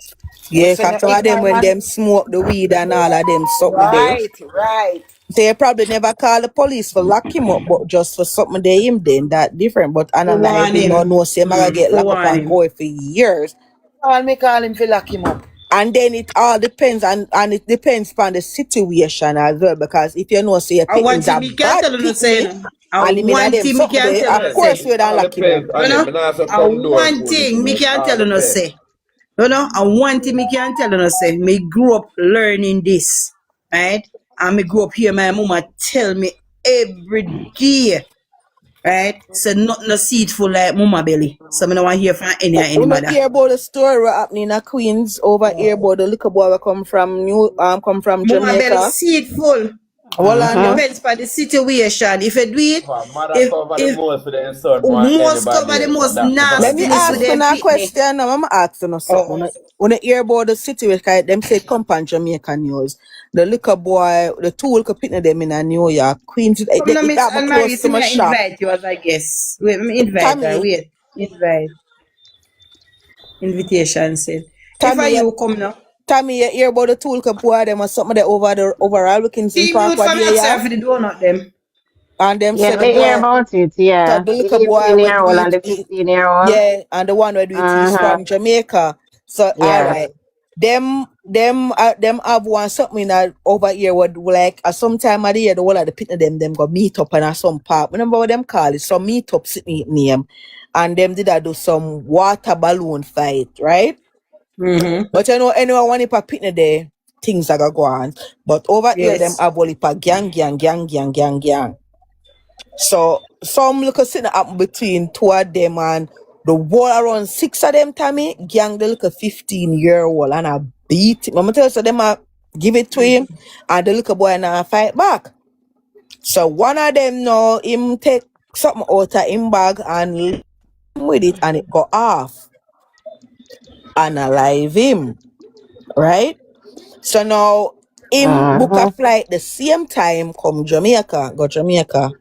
And Yeah, so cause you're some of them when ignorant. them smoke the weed and all of them something there. Right, right. So you probably never call the police for lock him up, but just for something they him then that different. But For analyze warn him no him. no say I gotta get For locked up warn and him. go for years. All me call him for lock him up. And then it all depends and it depends on the situation as well. Because if you know say your I pitney want is him, a he can't bad tell you no say, pitney you know. I and him in a want them him, he something can't there, tell you of no course say. we don't All lock him up. depends on You them. know? And also I come door and want pull it him, me in. can't All tell you no depends. say. You know, I want him, me can't tell you no say. Me grew up learning this, right? And me grew up here, my mama tell me every day, right? So nothing no seedful like mama belly. So me no want to hear from any We not mother. hear about the story what happening in Queens over here about the little boy that come from Mama belly Jamaica. seedful. Hold on now. Depends on the situation. If you do it, Mother cover the if most for their son more than most cover anybody the else. And most that's the Let bad me thing nastiness with ask about you them it. a pitney. question. I'm asking you something. Oh. When you hear about the situation, them say come from Jamaica news. The little boy, the two little pitney them in New York, Queens. Come now, It Miss happened Anne Marie, close to see my me I shop. invite you as I guess. Wait, me invite her. Tommy, Wait. Invite. Invitation said. If I Tommy, you come now. Tommy, you hear about the two little boy them or something there over the overall Wilkinson See Park mute what for me they upstairs have? for the donut them. And them Yeah, said the me hear boy, about it, so yeah. the The little boy would 18-year-old do and it. the 15-year-old. Yeah, and the one would do it, he's Uh-huh. from Jamaica. So all Yeah. right. Them have one something that over here would like sometime of the year the whole of the pit of them go meet up in some park. Remember what them call it? Some meet up sitting name. And them did do some water balloon fight, right? Mm-hmm. But you know, anyone want to pit there, things are gonna go on. But over here them Yes. have only gang. So some look sitting up between two of them and the wall around 6 of them, Tommy, gang the look a 15-year-old and I beat him. I'm tell you, so them give it to him and the little boy and I fight back. So one of them now him take something out of him bag and with it and it go off. Analyze him. Right? So now him book a Uh-huh. flight the same time come Jamaica, go Jamaica.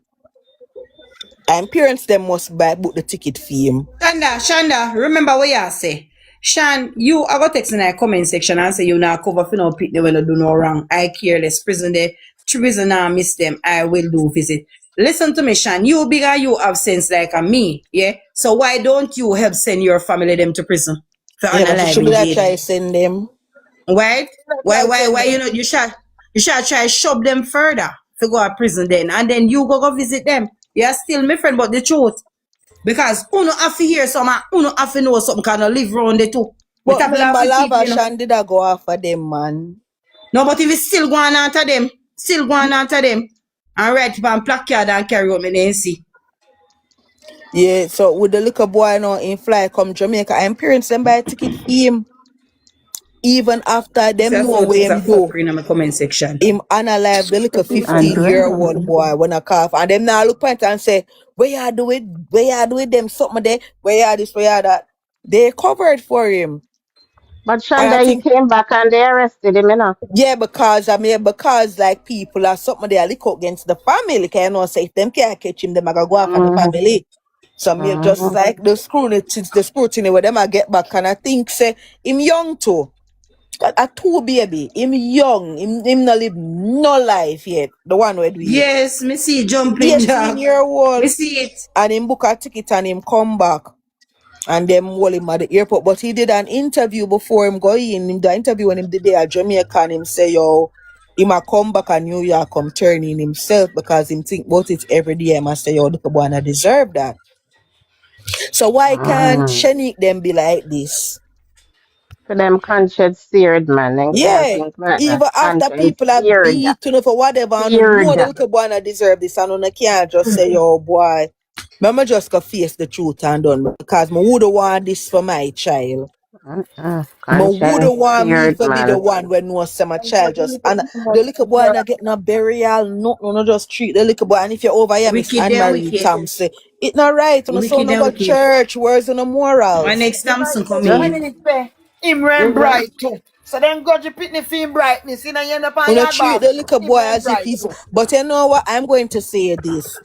And parents them must book the ticket for him. Shanda, remember what you say. Shan, you I got text in the comment section and say you now cover for no pit they will do no wrong. I careless prison there. Prison now miss them. I will do visit. Listen to me, Shan. You bigger you have sense like a me, yeah? So why don't you help send your family them to prison for Yeah, but she should be unaliving that Jayden? try send them. Right? Why you know you should try shove them further to go to prison then and then you go visit them. You're still my friend, but the truth. Because uno have to hear something, uno have to know something kind of live around it too. We But tackle remember off the people, Lava you know. Shan did I go after them, man. No, but if it's still going after them, and write it on placard and carry out my name see. Yeah, so with the little boy now in fly come Jamaica and parents them buy a ticket for him. Even after If them you know so what things him are do. fuckery in my comment section. Him analyze the little And 15-year-old boy when I cough. And them now look point and say, where you do it them something there, where you this, where you that. They covered for him. but And I Shanda, he think came back and they arrested him, you know. yeah, because like people are something they are look against the family. Can you know say if them can't catch him, them are gonna go after the Mm-hmm. family. So me just like the scrutiny where them I get back and I think say him young too. A two baby, him young, him not live no life yet. The one where do it. Yes, me see jumping 18 jack. year Me old see it. and him book a ticket and him come back. And them hold him at the airport. But he did an interview before him go in. The interview when him did there at Jamaica and him say, yo, he might come back and New York come turn in himself because him think about it every day. I must say, yo, look boy, I deserve that. So why can't Shanique them be like this? For them conscience seared, man. They can't Yeah. think like that. Even after Conscience people are seared. beat, you know, for whatever, and you know Seared. the little boy I deserve this, and I can't just say, yo, boy. Mama just go face the truth and done because I would want this for my child. I Conscience wouldn't want me seared, to be the man. one when no say my child just and the little boy not get no burial, no just treat the little boy. And if you're over here, Miss Wicked, Anne they're Marie wicked. Tam say it not right. On the son Wicked, no they're go wicked. church, where's on the My morals? next Samson come Just in. minute pay. Him rain bright too. So then got you pitney for him brightness. You know you end up on Wanna yard treat boss. the little Him boy rain as if bright he's too. but you know what? I'm going to say this.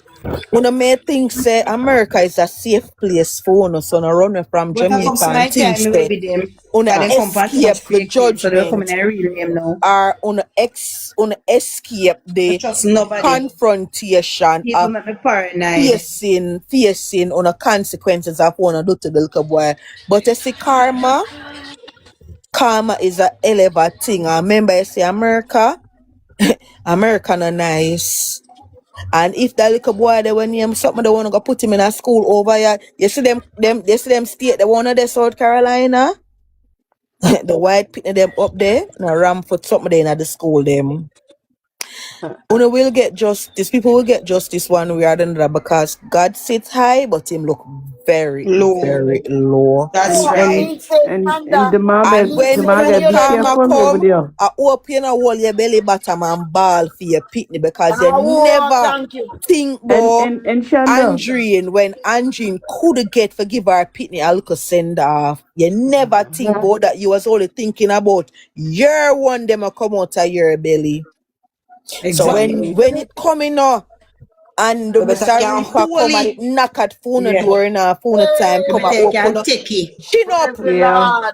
When I may think say America is a safe place for no son run from But I come Jamaica and my time, things me will say be them. una Because they come for too much escape the fake name. So they're coming judgment and real name now. or una escape I the trust nobody. confrontation People of make me paranoid. facing on the consequences of what I do to the little boy. But you see, karma is a hell of a thing. I remember you say America no nice. And if that little boy they when him something they wanna go put him in a school over here, you see them state the one of the South Carolina, the white people them up there, and a ram for something there in the school them. Una will get justice. People will get justice one way or another because God sits high, but him look very, Low. very low. That's And right. he said, Shanda, And he when said when you like karma a come, I open a hole your belly bottom and ball for your pitney because you never thank you. think about Andrine when Andrine could get forgive her pitney a look send off. You never think about that. You was only thinking about your one them a come out of your belly. So Exactly. when it coming up and the You better Mr. can Reaper hold come and it. it knock at phone Yeah. door in a phone time, You come and better open can up. take it. Chin up. Praise the Lord.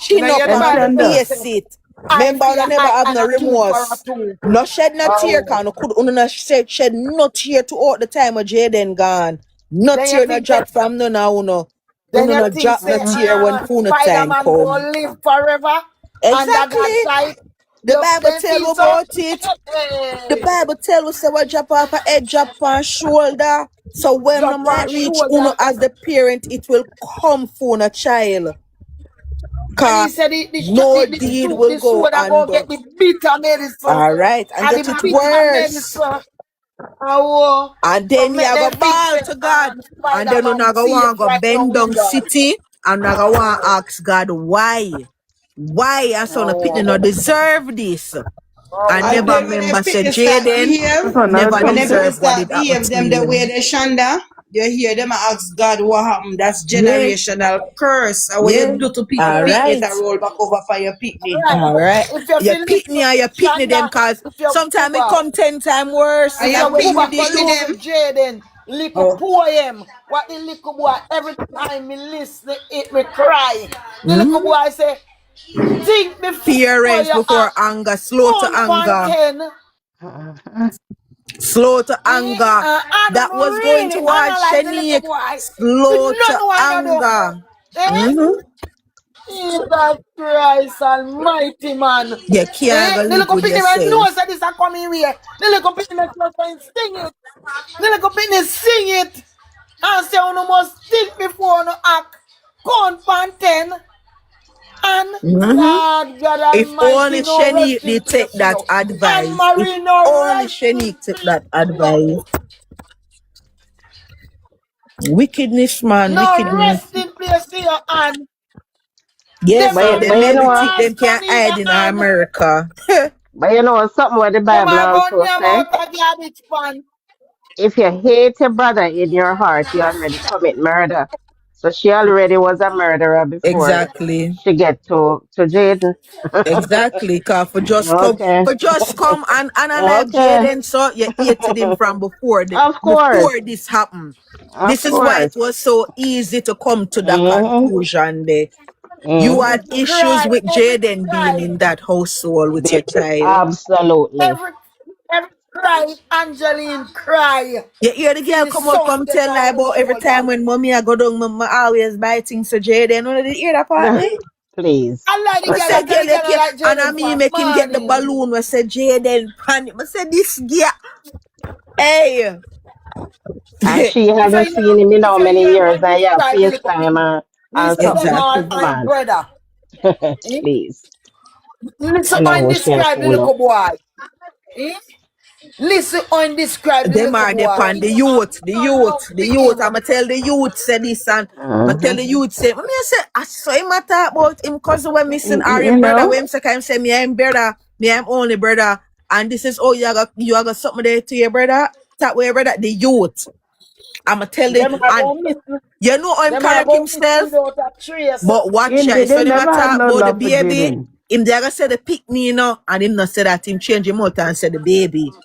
You Chin know, up you the and Bible face say, it. I Remember, fear I never I have and no a two for a remorse. two. No shed no tear, Oh. can no could no shed no tear to all the time of Jayden gone. No Then you tear no think say, drop from no now uno. then Uno you no think drop no say, tear when funo time Spider-Man come. gonna live forever under God Exactly. side. The You Bible then tell feel you so about it. The Bible tell us say what drop off a head, drop on shoulder. So when no drop on might reach uno shoulder. as the parent, it will come for a child. And he Cause said no deed will the go sword are gonna get the unpunished. bitter medicine. All right, and And get the it bitter worse. medicine. Oh, And so then make you go them think ball say to God. And then you Spider-Man not go safe want go right now bend with down God. city and not go want ask God why. Why? And so the people Oh, not deserve this. And And oh. never then when member the say people start Jaden behave, never when the people deserve what start did happen behave to them the way him. they shanda, you hear them ask God what happened. That's Yeah. generational curse. And what Yeah. you do to people, All pick it right. and roll back over for your All picnic. right. All right. If you You feel pick listen, me and you pick me them Shanda, cause if you go sometimes it back. come 10 times worse. And If you I you go pick pick me the back and the picnic look them. with Jayden, little Oh. poem, what the little boy, every time me listen, it me cry. The little mm-hmm. boy say, think before Parents you before act. anger, slow to Count from anger. 10. Slow to anger. And That was going really towards analyze the little Shanique. boy. With Slow to none one no do. anger. Eh? Mm-hmm. Jesus Christ Almighty, man. You can't go The live little with picnic man knows yourself. that this are coming here. The little picnic man just sing it. The little picnic sing it. And say, you must think before you act. Count from 10. And Mm-hmm. Lord God If only Almighty, no Shanique resting did take place for that you. And advice. If Marie, no only resting Shanique took place that for you. advice. Wickedness, man, No wickedness. resting place for you. And Yes, them so not they get But you no maybe know, think them grass can gun hide either. in And America. but you know something what the them Bible are going also them say. out of garbage pan. If you hate your brother in your heart, you already commit murder. So she already was a murderer before Exactly. she get to Jaden. Exactly, cause Okay. for just come and analyze Okay. Jaden, so you hated him from Of course. before this happened. Of This is why it course. was so easy to come to the Hmm. conclusion there. You Hmm. had issues Cry with every Jaden being cry. in that household with your child. Absolutely. Every cry. Angeline cry. You hear the See girl the come out sound come get tell lie on her about every shoulder. time when mommy I go down, mama always buy things to Jaden. You did hear that part there? Please. I like the I girl say, that tell girl, the you girl care. like And I Jaden mean, from make him get the morning. balloon. I say, Jaden, panic. I say, this girl. Hey. And she hasn't seen him in how many years and yeah, FaceTime and Listen something them to all Exactly. kiss I man. brother. Eh? Please. I Listen know and we share describe the cool. little boy. Eh? Listen and describe the Them little are the boy. pan, You don't love the for youth. him. I'ma tell the youth say this and I'ma tell Hmm. the youth say, me I say, I saw him a talk about him cousin when missing or You him brother when know? him say, him say, me I'm brother, me I'm only brother. And this is, oh, you got something there to your brother? That way, brother, the youth. I'ma tell the, Them are and going miss. you know how him Them are correct going miss himself? without a trace. But watch They, out, they so him a never had talk no about the love for baby, Jaden. him they gonna say the pick me, you know, and him not say that him change him out and say the baby.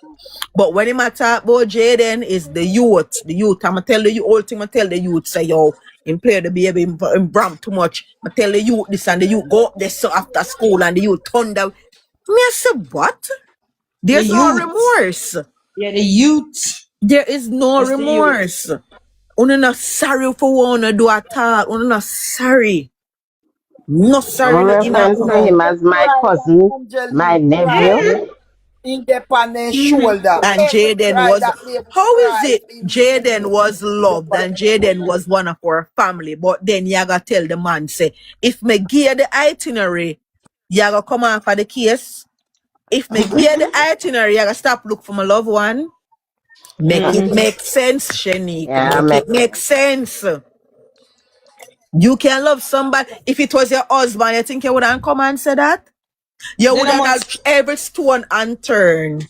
But when him a talk about Jaden is the youth. The youth. I'ma tell the youth, whole thing I tell the youth, say yo, him play the baby, him bram too much. I tell the youth this and the youth go up there so after school and the youth thunder. Me I say, what? The There's no youth. remorse. Yeah, the youth. There is no That's the youth. remorse. Una not sorry for what una do at all. Una not sorry. No I'm sorry a no in a reference to uno. him as my Cry cousin, that my Angeline nephew. cry. In the on their shoulder. And Every Jaden cry was, that baby how is cry it in Jaden video. was loved and Jaden was one of our family, but then you gotta tell the man, say, if me give the itinerary, you gotta come on for the case. If me give the itinerary, you gotta stop look for my loved one. Make it Mm-hmm. make sense, Shanique. Yeah, Make it make make sense. sense. You can love somebody. If it was your husband, you think you wouldn't come and say that? You Then would I have must. every stone unturned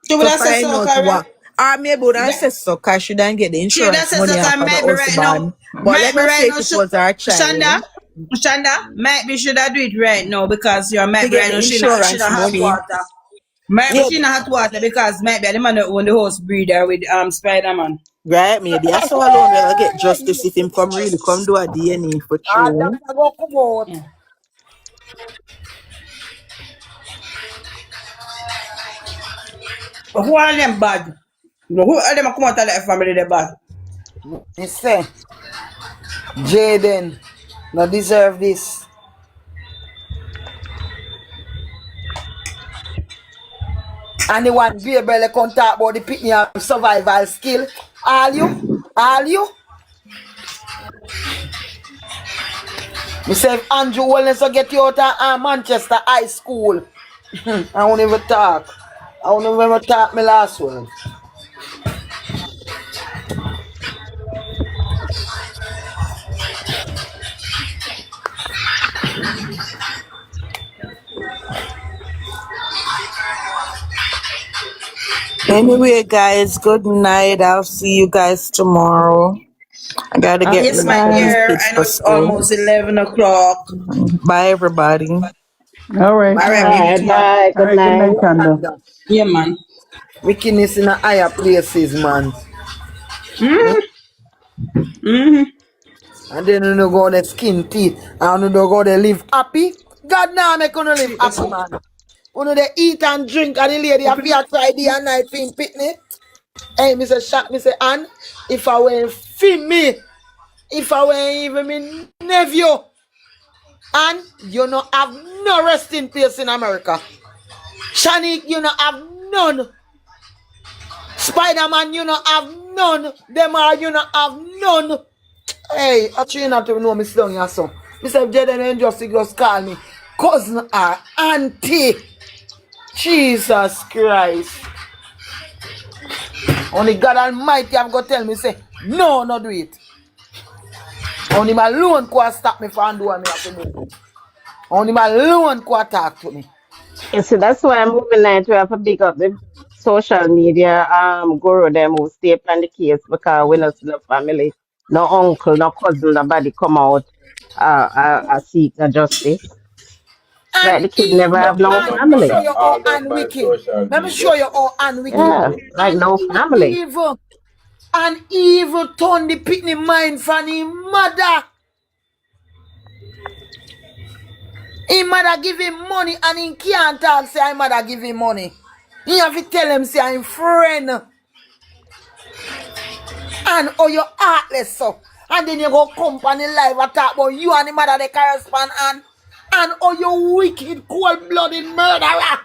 She would to have said find so, out Karen. what. Or maybe would have That, said so because she didn't get the she would have insurance said so, money off Karen. of the Might be right now. husband. But Might let be us right say if now. it was our Shanda. child, Shanda. Might be should I do it right now because you to might be get right the now. She insurance not hot money. water. Might be Yeah, she not hot water because might be the man that own the house breeder with Spider-Man. right, maybe. I saw alone we'll get justice if him come really come do a DNA for Ah, that true. I go come out. Yeah. Who are them bad? No, who are them come out of the family they bad? Me say, Jayden no deserve this. And the one baby come talk about the pitney and survival skill. All you. Me say if Andrew Wellness will get you out of Manchester High School. I won't even talk. I won't even talk my last word. Anyway, guys, good night. I'll see you guys tomorrow. I gotta get Yes, ready my for these dear. kids I know for it's school. almost 11 o'clock. Bye, everybody. All right. All All right, meet you right, tomorrow. bye. All Good right. Good night. night, Shanda. Yeah, man. Wickedness in a higher places, man. Mm-hmm. And then you know go to skin teeth. And you know go to live happy. God now make you live Sweet, that's happy, all. man. You they eat and drink and the lady have to try day and night for him pitney. Hey, Mr. Shaq, Mr. Ann, if I were film me, if I were even my nephew, and you not have no resting place in America. Shanique, you not have none. Spider-Man, you not have none. Them are you not have none. Hey, actually you not to know me slung your son. Mr. Jayden and just call me cousin or auntie. Jesus Christ. Only God Almighty have got to tell me say, no, not do it. Only my alone could stop me from doing me have to do. Only my alone could talk to me. You see, that's why I'm moving now to have to big up the social media guru them who stay on the case because we not see no family, no uncle, no cousin, nobody come out seek the justice. And Like the kid never evil have no and Them let me family. show mother you how all done by unwicked. social Let me media. show you how unwicked. Yeah, like And no family. evil turn the pitney mind from his mother. His mother give him money and he can't talk say his mother give him money. He have to tell him say I'm friend. And oh you heartless so. And then you go company live and talk about you and the mother they correspond and oh you wicked cold-blooded murderer.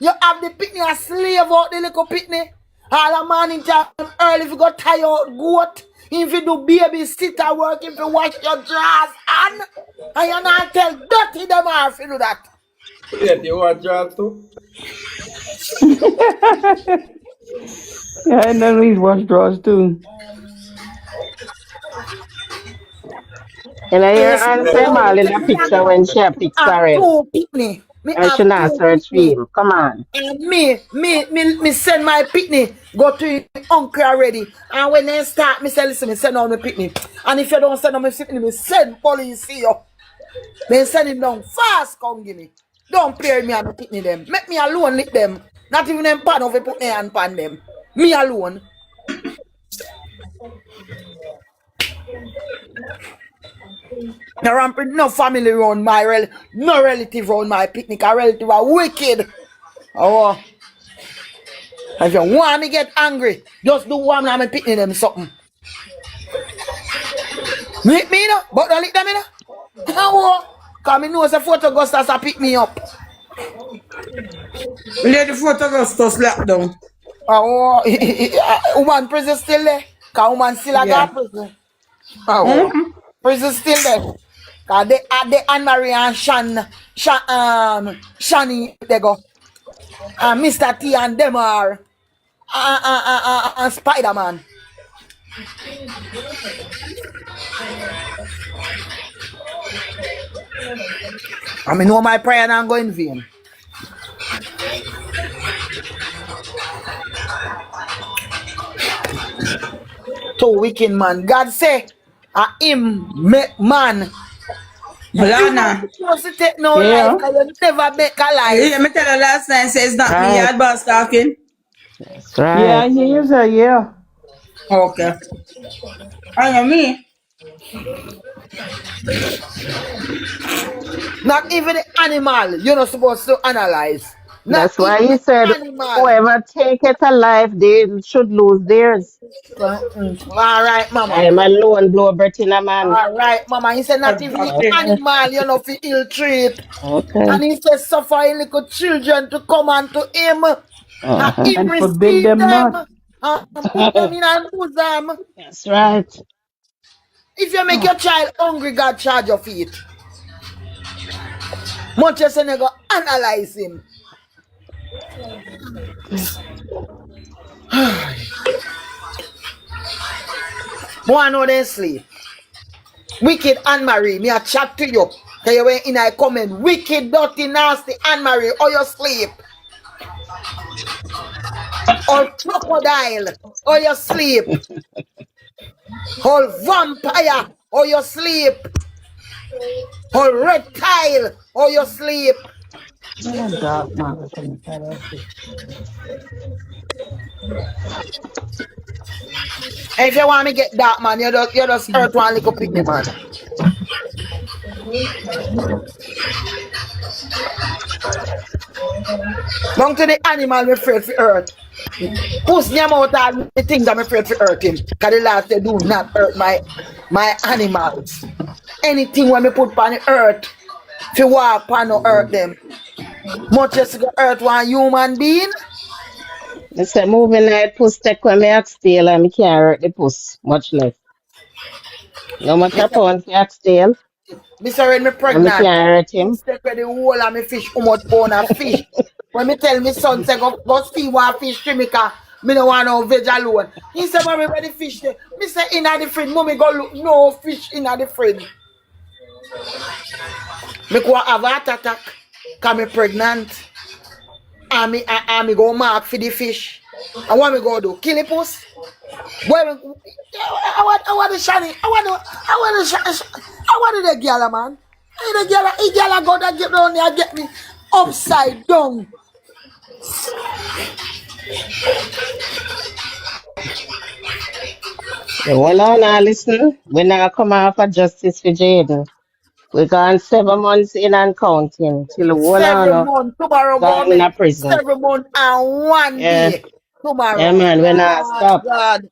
You have the pitney a slave out the little pitney. All the morning time early if you go tie out goat. If you do baby sitter work, if you wash your drawers and you not tell dirty them off you do that. Yeah, you want jobs too? Yeah, and then these wash drawers too. And I hear Yes, me Aunt say them only all in tell a you picture that. when she a Me pick have Sarah. two pitney. Me And she have not two search for pitney. him. Come on. And me send my pitney go to your uncle already. And when they start, me say, listen, me send on my pitney. And if you don't send on my pitney, me send police see you. Then send him down fast, come give me. Don't play with me and pitney them. Make me alone lick them. Not even them pan over put me hand pan them. Me alone. No family around my no relative around my picnic. A relative are wicked. Oh. If you want me get angry, just do one and me picnic them something. Lick me no, but don't lick them no. Oh. Cause me know the photo Gustas a pick me up. Let the photograph slap down. Oh, woman prison still there. Cause woman still a Yeah. got prison. Oh, prison still there. Cause they are the Anne Marie and Shani they go. And Mr. T and them are and Spider-Man. I mean know my prayer not go in vain. Two wicked man. God say him make man. You not Lana. supposed to take no life Yeah. because you never make a Yeah, life. me tell her last night say it's not me Right. yard boss talking. That's Yeah, right. I hear you say, yeah. Okay. I know me. Not even the animal you're not supposed to analyze. Not That's why even he the said animal. whoever take it alive, they should lose theirs. All right, mama. I'm a lone blow Bettina man. All right, mama. He said not even the Exactly. Okay. animal, you know, for ill treat. Okay. And he said suffer little children to come unto him. And Uh-huh. him And forbid receive them not. them. And put them in and bosom. That's right. If you make your child hungry, God charge your feet. Much as you go analyze him. Boy, know they sleep. Wicked Anne Marie, me a chat to you. Cause you went in I comment. Wicked, dirty, nasty Anne Marie, or you sleep. Or crocodile, or you sleep. Or vampire, or you sleep. Or reptile, or you sleep. Oh, dark man. And if you want me get that man, you just hurt one little picnic man. Long to the animal me afraid for hurt. Push them out all the things I'm afraid for hurt him. Cause the last they do not hurt my animals. Anything when me put on the earth, if you walk on no hurt them. Much as you hurt one human being. I said moving night puss take when me oxtail and me can't hurt the puss, much less. No matter pound for oxtail, Mr. When me and me pregnant, can't hurt him. push take the whole of me fish, how much pound of fish. When me tell me son say go see one fish to me cause me no want no veg alone. He said, mommy, where the fish there? Me say inna the fridge, mommy go look no fish inna the fridge. Me go have a heart attack cause me pregnant. And me go mark for the fish. And what me go do? Kill the puss? Well, I want the shiny. I want the girl, man. Hey, the girl, go that get down there, get me upside down. Well, now listen, we now come out for justice for Jayden. We gone 7 months in and counting till the whole 7 on months tomorrow gone go in a make prison. 7 months and 1 Yeah, day yeah, tomorrow. man, we not Oh stop. God,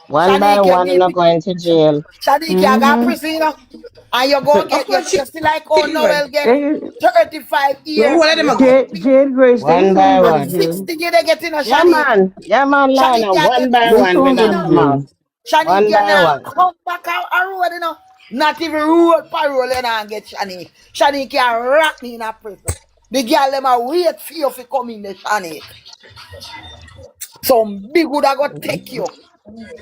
One by Shanique, one, you you not going to jail. Shanique, you got Mm-hmm. prison, you know, and you go Of get course, she you still like oh children. Noel get They, 35 Well, years. who let them a go? Jade Grace, they One soon by go to And one. jail. 60 years they get in a Yeah, Shanique. man. Yeah, man, Shanique, Lana. you One get by They one, we soon prison, you go not to know. come out. jail. Shanique, One you by now one. come back out a road, you know. Not even road parole, you know, and get Shanique. Shanique, you rat me in a prison. The girl, them a wait for you to come in the Shanique. Some big would I go take you.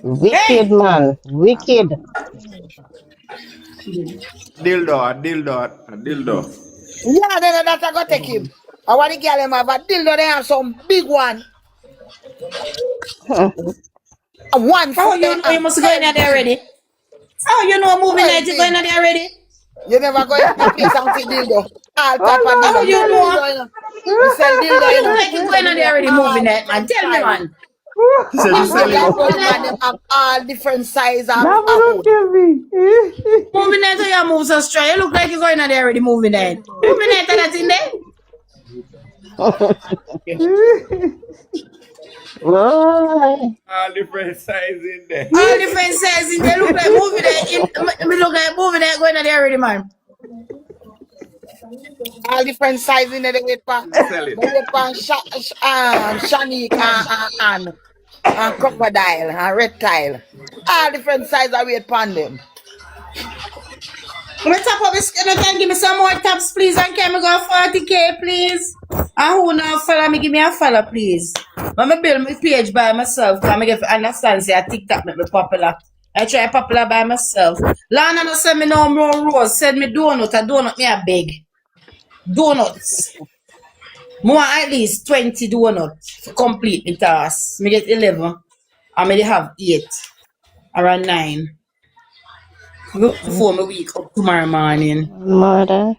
Wicked, Hey! man. Wicked. Dildo. Yeah, then that I go take him. I want the girl, them have a dildo, they have some big one. And 1 How foot you they know you have must go in there heavy. already? How you know moving Well night you going big. in there already? You never go in the place and see dildo. All type of How dildo. Me you sell know? dildo, you know. Me sell How dildo, you you look know. like you So going me in there know already all moving night, man? different Tell me, size. man. She said she How you sell look it. like Indian moving wood night? man, them have all different size Now of don't hood. kill me. Moving night how you move so strong. You look like you going in there already moving night. Moving night that's in there. Boy. All different size in there. All different sizes in there. Look like moving night. Me look like moving night going in there already, man. All different size in there, they wait for. Sell it. They wait for Shanique and crocodile and reptile. All different size I wait upon them. Let me top up this. Can you give me some more taps, please? And can me go 40K, please? And who now follow me? Give me a follow, please. When me build my page by myself, can I get to understand say a TikTok make me popular. I try popular by myself. Lana no send me no more rose. Send me donut. A donut me a big. Donuts. More at least 20 donuts to complete the task. Me get 11. I may have 8. Around 9. Before my week up tomorrow morning. Mother.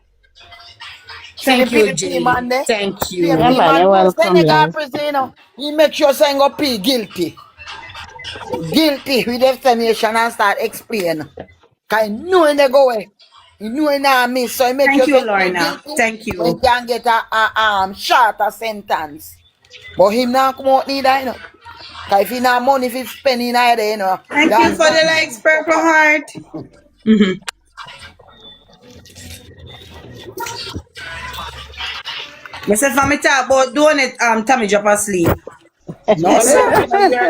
See the Thank you, PvP man Jay. there? Thank Yeah, you. PvP man, man, you're most then welcome, they got love. prison, you know. He make sure saying go pay guilty. Guilty with explanation and start explain. Cause knowing they go away. You know he not miss, so he make Thank you you, feel so Lorna. guilty. Thank So he you. can get a shorter sentence. But him not come out neither, you know. Cause if he not money if he spend in either, you know, Thank you that's for the something likes, to fuck Purple up. Heart. Mm-hmm. Myself and me talk about doing it, Tommy drop asleep. No, Yes, sir.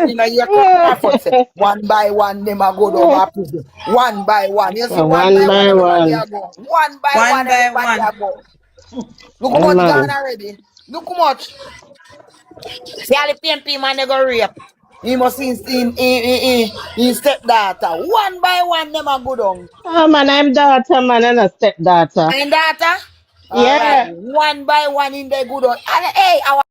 you know, your Crawford say, one by one, them a go down a prison. One by one. You see, So one one by one, by everybody one. a go. One by one, One by everybody one. a go. Look how Hey much gone man. already. Look how much. See all the PMP man they go rape. He must in stepdaughter. One by one, them a go down. Oh man, I'm daughter man and a stepdaughter. And daughter? Alright. Yeah. One by one in the good down. And hey, our